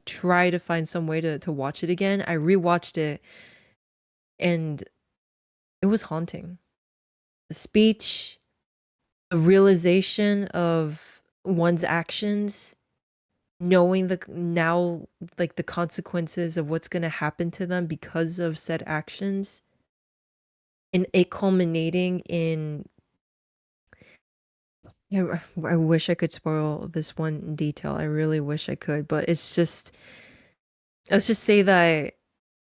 try to find some way to watch it again. I rewatched it, and it was haunting. The speech, the realization of one's actions, knowing the now like the consequences of what's going to happen to them because of said actions, and it culminating in I wish I could spoil this one detail. I really wish I could, but it's just let's just say that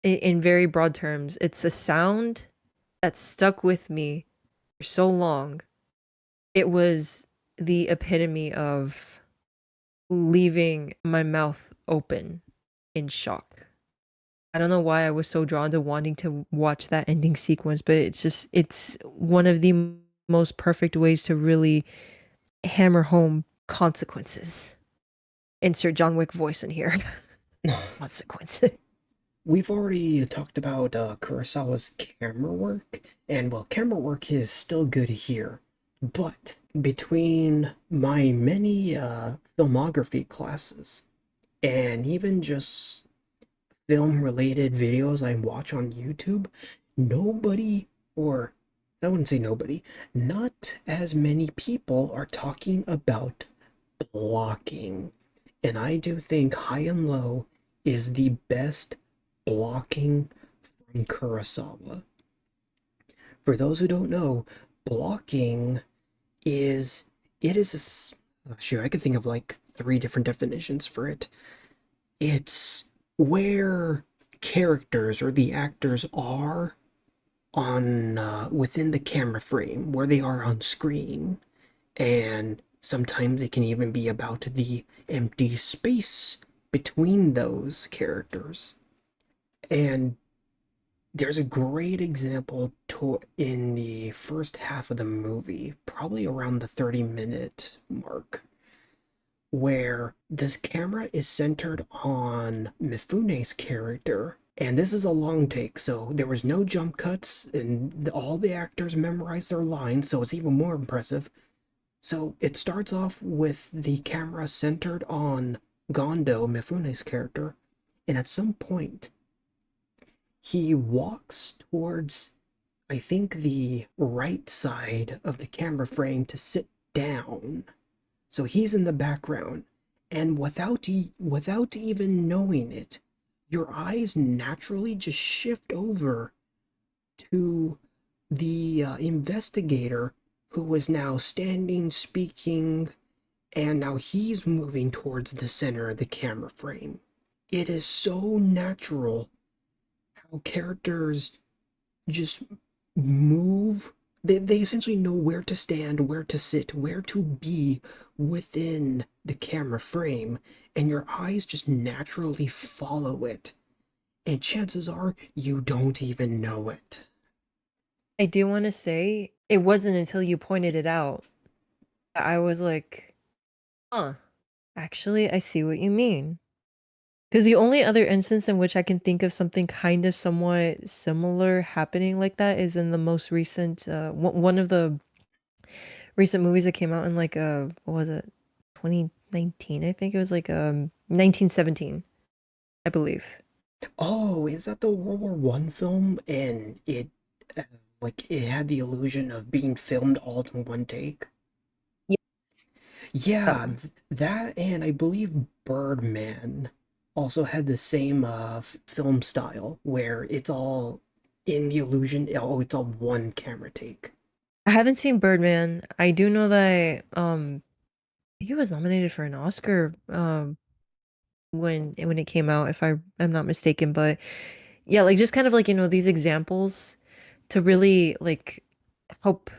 in very broad terms, it's a sound that stuck with me for so long. It was the epitome of leaving my mouth open in shock. I don't know why I was so drawn to wanting to watch that ending sequence, but it's one of the most perfect ways to really hammer home consequences. Insert John Wick voice in here. Consequences. We've already talked about Kurosawa's camera work, and well, camera work is still good here. But between my many filmography classes and even just film related videos I watch on YouTube, nobody, or I wouldn't say nobody, not as many people are talking about blocking. And I do think High and Low is the best blocking from Kurosawa. For those who don't know, blocking is it is sure I could think of like three different definitions for it. It's where characters or the actors are on within the camera frame, where they are on screen, and sometimes it can even be about the empty space between those characters. And there's a great example in the first half of the movie, probably around the 30-minute mark, where this camera is centered on Mifune's character. And this is a long take, so there was no jump cuts, and all the actors memorized their lines, so it's even more impressive. So it starts off with the camera centered on Gondo, Mifune's character, and at some point, he walks towards, I think, the right side of the camera frame to sit down. So he's in the background, and without even knowing it, your eyes naturally just shift over to the investigator who was now standing, speaking, and now he's moving towards the center of the camera frame. It is so natural how characters just move. They essentially know where to stand, where to sit, where to be within the camera frame, and your eyes just naturally follow it. And chances are you don't even know it. I do want to say it wasn't until you pointed it out that I was like, huh, actually, I see what you mean. Because the only other instance in which I can think of something kind of somewhat similar happening like that is in the most recent, one of the recent movies that came out in like, what was it? 19. I think it was like 1917, I believe. Oh, is that the World War One film? And uh, it had the illusion of being filmed all in one take. Yes, that Yeah, one. that and I believe Birdman also had the same film style where it's all in the illusion. Oh, it's all one camera take. I haven't seen Birdman. I do know that I think it was nominated for an Oscar when it came out, if I am not mistaken. But yeah, like just kind of like, these examples to really like help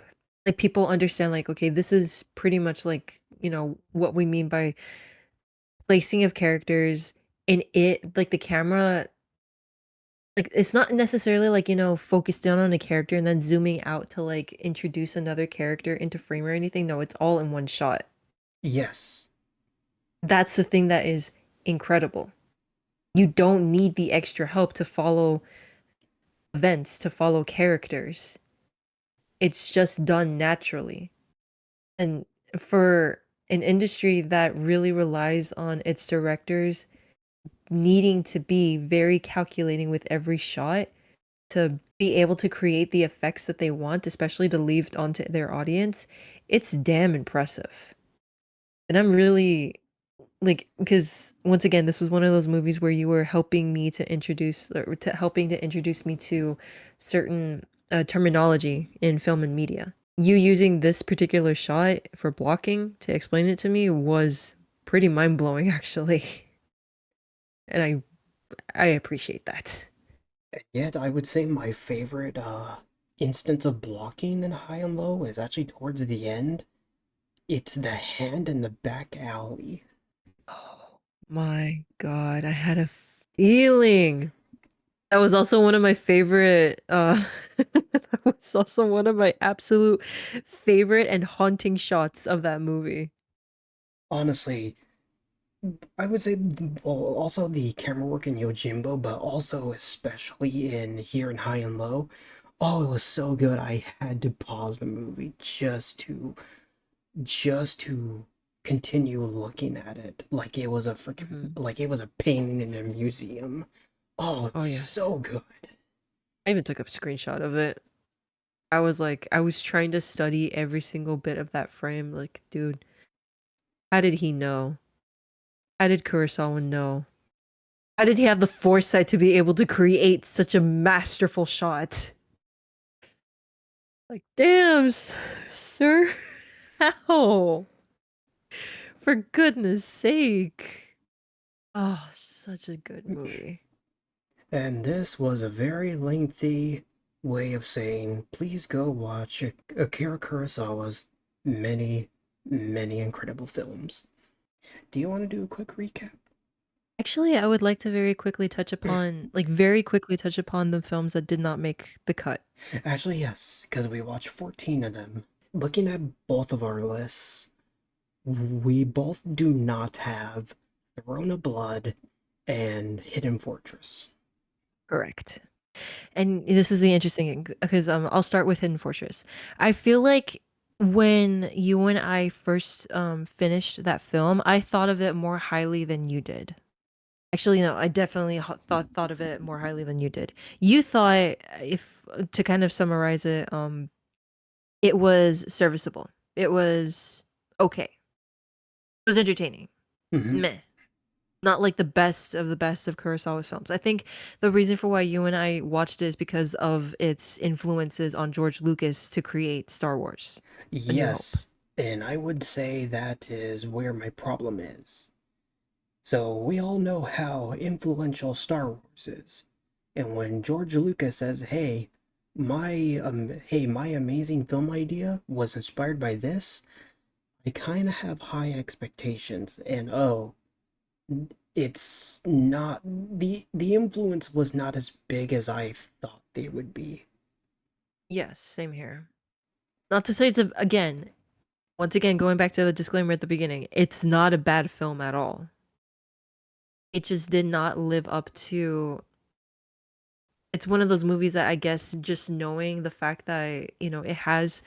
like people understand like, okay, this is pretty much like, what we mean by placing of characters in it, like the camera, like it's not necessarily like, focused down on a character and then zooming out to like introduce another character into frame or anything. No, it's all in one shot. Yes. That's the thing that is incredible. You don't need the extra help to follow events, to follow characters. It's just done naturally. And for an industry that really relies on its directors needing to be very calculating with every shot to be able to create the effects that they want, especially to leave onto their audience, it's damn impressive. And I'm really like, because once again, this was one of those movies where you were helping me to introduce, or to helping to introduce me to certain terminology in film and media. You using this particular shot for blocking to explain it to me was pretty mind blowing, actually, and I appreciate that. And yet, I would say my favorite instance of blocking in High and Low is actually towards the end. It's the hand in the back alley. Oh my god, I had a feeling. That was also one of my favorite that was also one of my absolute favorite and haunting shots of that movie. Honestly, I would say well, also the camera work in Yojimbo, but also especially in here in High and Low. Oh, it was so good. I had to pause the movie just to continue looking at it Mhm. like it was a painting in a museum. Oh, it Oh was yes. so good. I even took a screenshot of it. I was like, I was trying to study every single bit of that frame. Like, dude, how did he know? How did Kurosawa know? How did he have the foresight to be able to create such a masterful shot? Like, damn, sir. How? For goodness sake. Oh, such a good movie. And this was a very lengthy way of saying, please go watch Akira Kurosawa's many, many incredible films. Do you want to do a quick recap? Actually, I would like to very quickly touch upon, like, very quickly touch upon the films that did not make the cut. Actually, yes, because we watched 14 of them. Looking at both of our lists, we both do not have Throne of Blood and Hidden Fortress. Correct. And this is the interesting because I'll start with Hidden Fortress. I feel like when you and I first finished that film, I thought of it more highly than you did. Actually, no, I definitely thought of it more highly than you did. You thought, if to kind of summarize it, it was serviceable. It was okay. It was entertaining. Hmm. Meh. Not like the best of the best of Kurosawa's films. I think the reason for why you and I watched it is because of its influences on George Lucas to create Star Wars: A New Hope. Yes, and I would say that is where my problem is. So we all know how influential Star Wars is. And when George Lucas says, "Hey, my amazing film idea was inspired by this," I kind of have high expectations. And oh, it's not the influence was not as big as I thought they would be. Yes, same here. Not to say it's again, once again, going back to the disclaimer at the beginning, it's not a bad film at all. It just did not live up to. It's one of those movies that I guess just knowing the fact that it has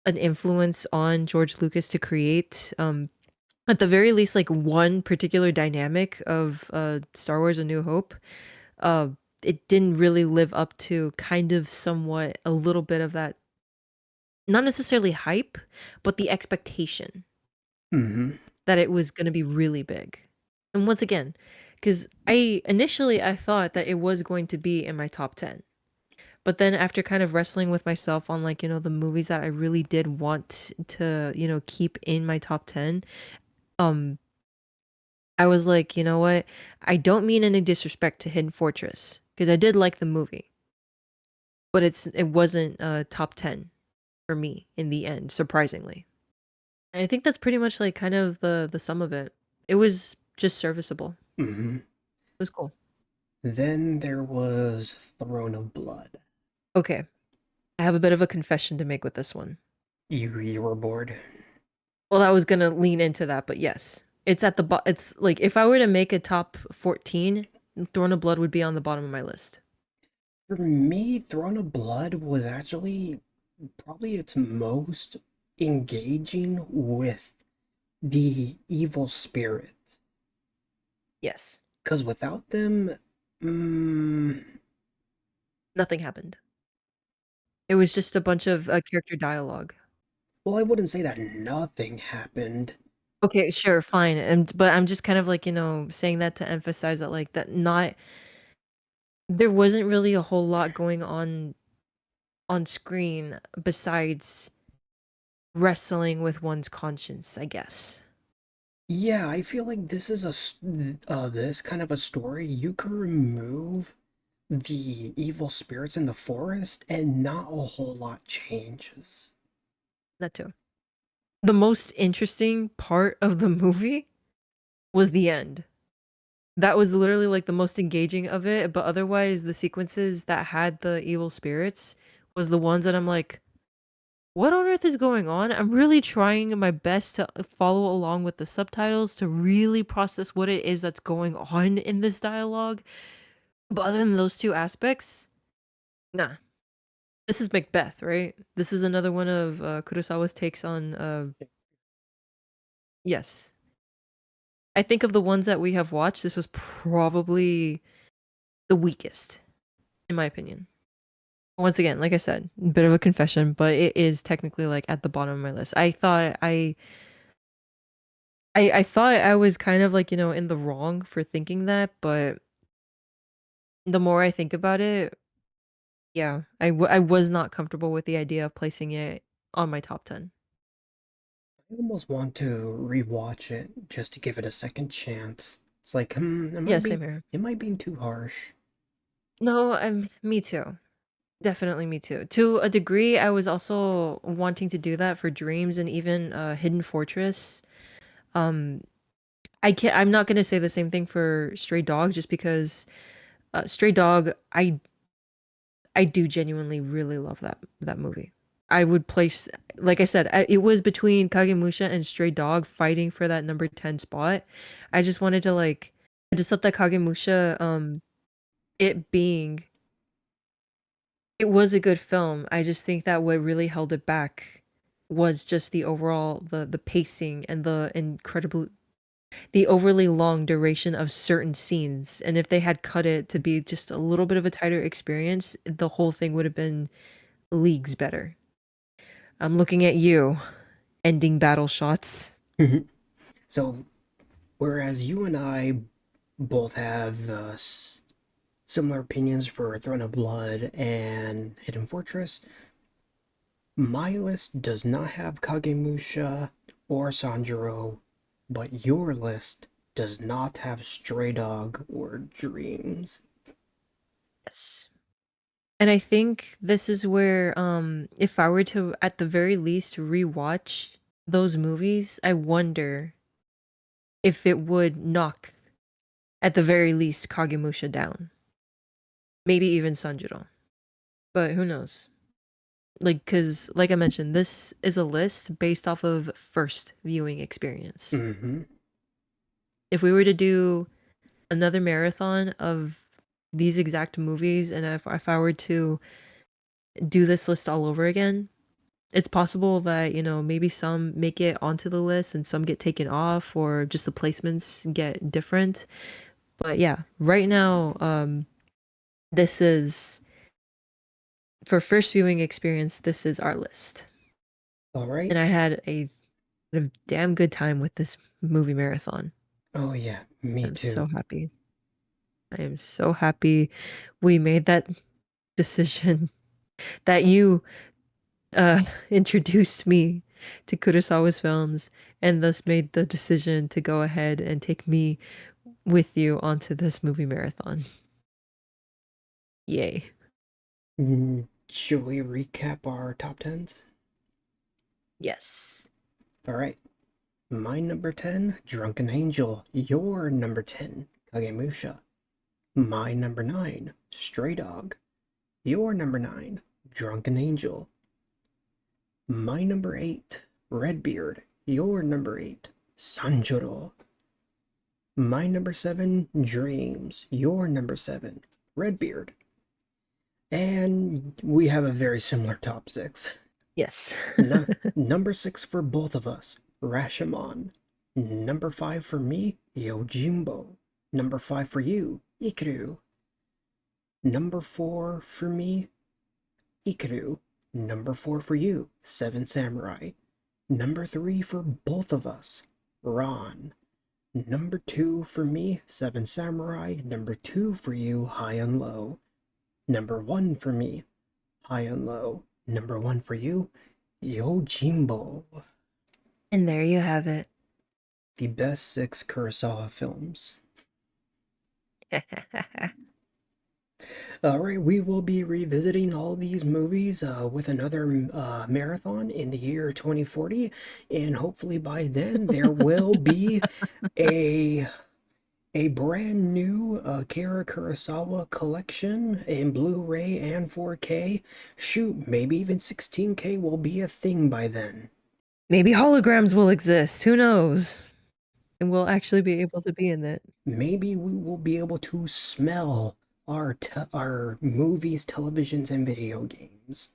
an influence on George Lucas to create. At the very least, like one particular dynamic of Star Wars: A New Hope, uh, it didn't really live up to kind of somewhat a little bit of that, not necessarily hype, but the expectation Hmm. that it was going to be really big. And once again, because I thought that it was going to be in my top 10. But then after kind of wrestling with myself on like, the movies that I really did want to, keep in my top 10, um, I was like, you know what? I don't mean any disrespect to Hidden Fortress because I did like the movie, but it wasn't top 10 for me in the end, surprisingly. And I think that's pretty much like kind of the sum of it. It was just serviceable. Hmm. It was cool. Then there was Throne of Blood. Okay, I have a bit of a confession to make with this one. You were bored. Well, I was gonna lean into that, but yes, it's at the it's like if I were to make a top 14, Throne of Blood would be on the bottom of my list. For me, Throne of Blood was actually probably its most engaging with the evil spirits. Yes, Because without them, mm, nothing happened. It was just a bunch of character dialogue. well, I wouldn't say that nothing happened. Okay, sure, fine, and but I'm just kind of like saying that to emphasize that like that not there wasn't really a whole lot going on screen besides wrestling with one's conscience, I guess. Yeah, I feel like this is this kind of a story you can remove the evil spirits in the forest and not a whole lot changes. That too. The most interesting part of the movie was the end. That was literally like the most engaging of it, but otherwise the sequences that had the evil spirits was the ones that I'm like, what on earth is going on? I'm really trying my best to follow along with the subtitles to really process what it is that's going on in this dialogue. But other than those two aspects, nah. This is Macbeth, right? This is another one of Kurosawa's takes on yes. I think of the ones that we have watched, this was probably the weakest, in my opinion. Once again, like I said, bit of a confession, but it is technically like at the bottom of my list. I thought I was kind of like, in the wrong for thinking that, but the more I think about it, yeah, I was not comfortable with the idea of placing it on my top 10. I almost want to rewatch it just to give it a second chance. It's like, Yeah, same here. am I being too harsh? No, me too. Definitely me too. To a degree, I was also wanting to do that for Dreams and even Hidden Fortress. Um I'm not going to say the same thing for Stray Dog just because Stray Dog I do genuinely really love that movie. I would place like I said, it was between Kagemusha and Stray Dog fighting for that number 10 spot. I just wanted to like I just thought that Kagemusha it being it was a good film. I just think that what really held it back was just the overall the pacing and the overly long duration of certain scenes. And if they had cut it to be just a little bit of a tighter experience, the whole thing would have been leagues better. I'm looking at you, ending battle shots. So, whereas you and I both have similar opinions for Throne of Blood and Hidden Fortress, my list does not have Kagemusha or Sanjuro, but your list does not have Stray Dog or Dreams. Yes. And I think this is where if I were to at the very least rewatch those movies, I wonder if it would knock at the very least Kagemusha down. Maybe even Sanjuro. But who knows? Like cuz like I mentioned, this is a list based off of first viewing experience. Mm-hmm. If we were to do another marathon of these exact movies and if I were to do this list all over again, It's possible that, maybe some make it onto the list and some get taken off, or just the placements get different. But yeah, right now, this is for first viewing experience, this is our list. All right. And I had a damn good time with this movie marathon. Oh, yeah, me I'm so too. happy. I am so happy we made that decision, that you introduced me to Kurosawa's films, and thus made the decision to go ahead and take me with you onto this movie marathon. Yay. Should we recap our top tens? Yes. All right. My number 10, Drunken Angel. Your number 10, Kagemusha. My number 9, Stray Dog. Your number 9, Drunken Angel. My number 8, Redbeard. Your number 8, Sanjuro. My number 7, Dreams. Your number 7, Redbeard. And we have a very similar top 6. Yes. No, number 6 for both of us, Rashomon. Number 5 for me, Yojimbo. Number 5 for you, Ikiru. Number 4 for me, Ikiru. Number 4 for you, Seven Samurai. Number 3 for both of us, Ron. Number 2 for me, Seven Samurai. Number 2 for you, High and Low. Number 1 for me, High and Low. Number 1 for you, Yojimbo. And there you have it. The best 6 Kurosawa films. Alright, we will be revisiting all these movies with another marathon in the year 2040, and hopefully by then there will be a a brand new Akira Kurosawa collection in Blu-ray and 4K. Shoot, maybe even 16K will be a thing by then. Maybe holograms will exist. Who knows? And we'll actually be able to be in it. Maybe we will be able to smell our movies, televisions, and video games.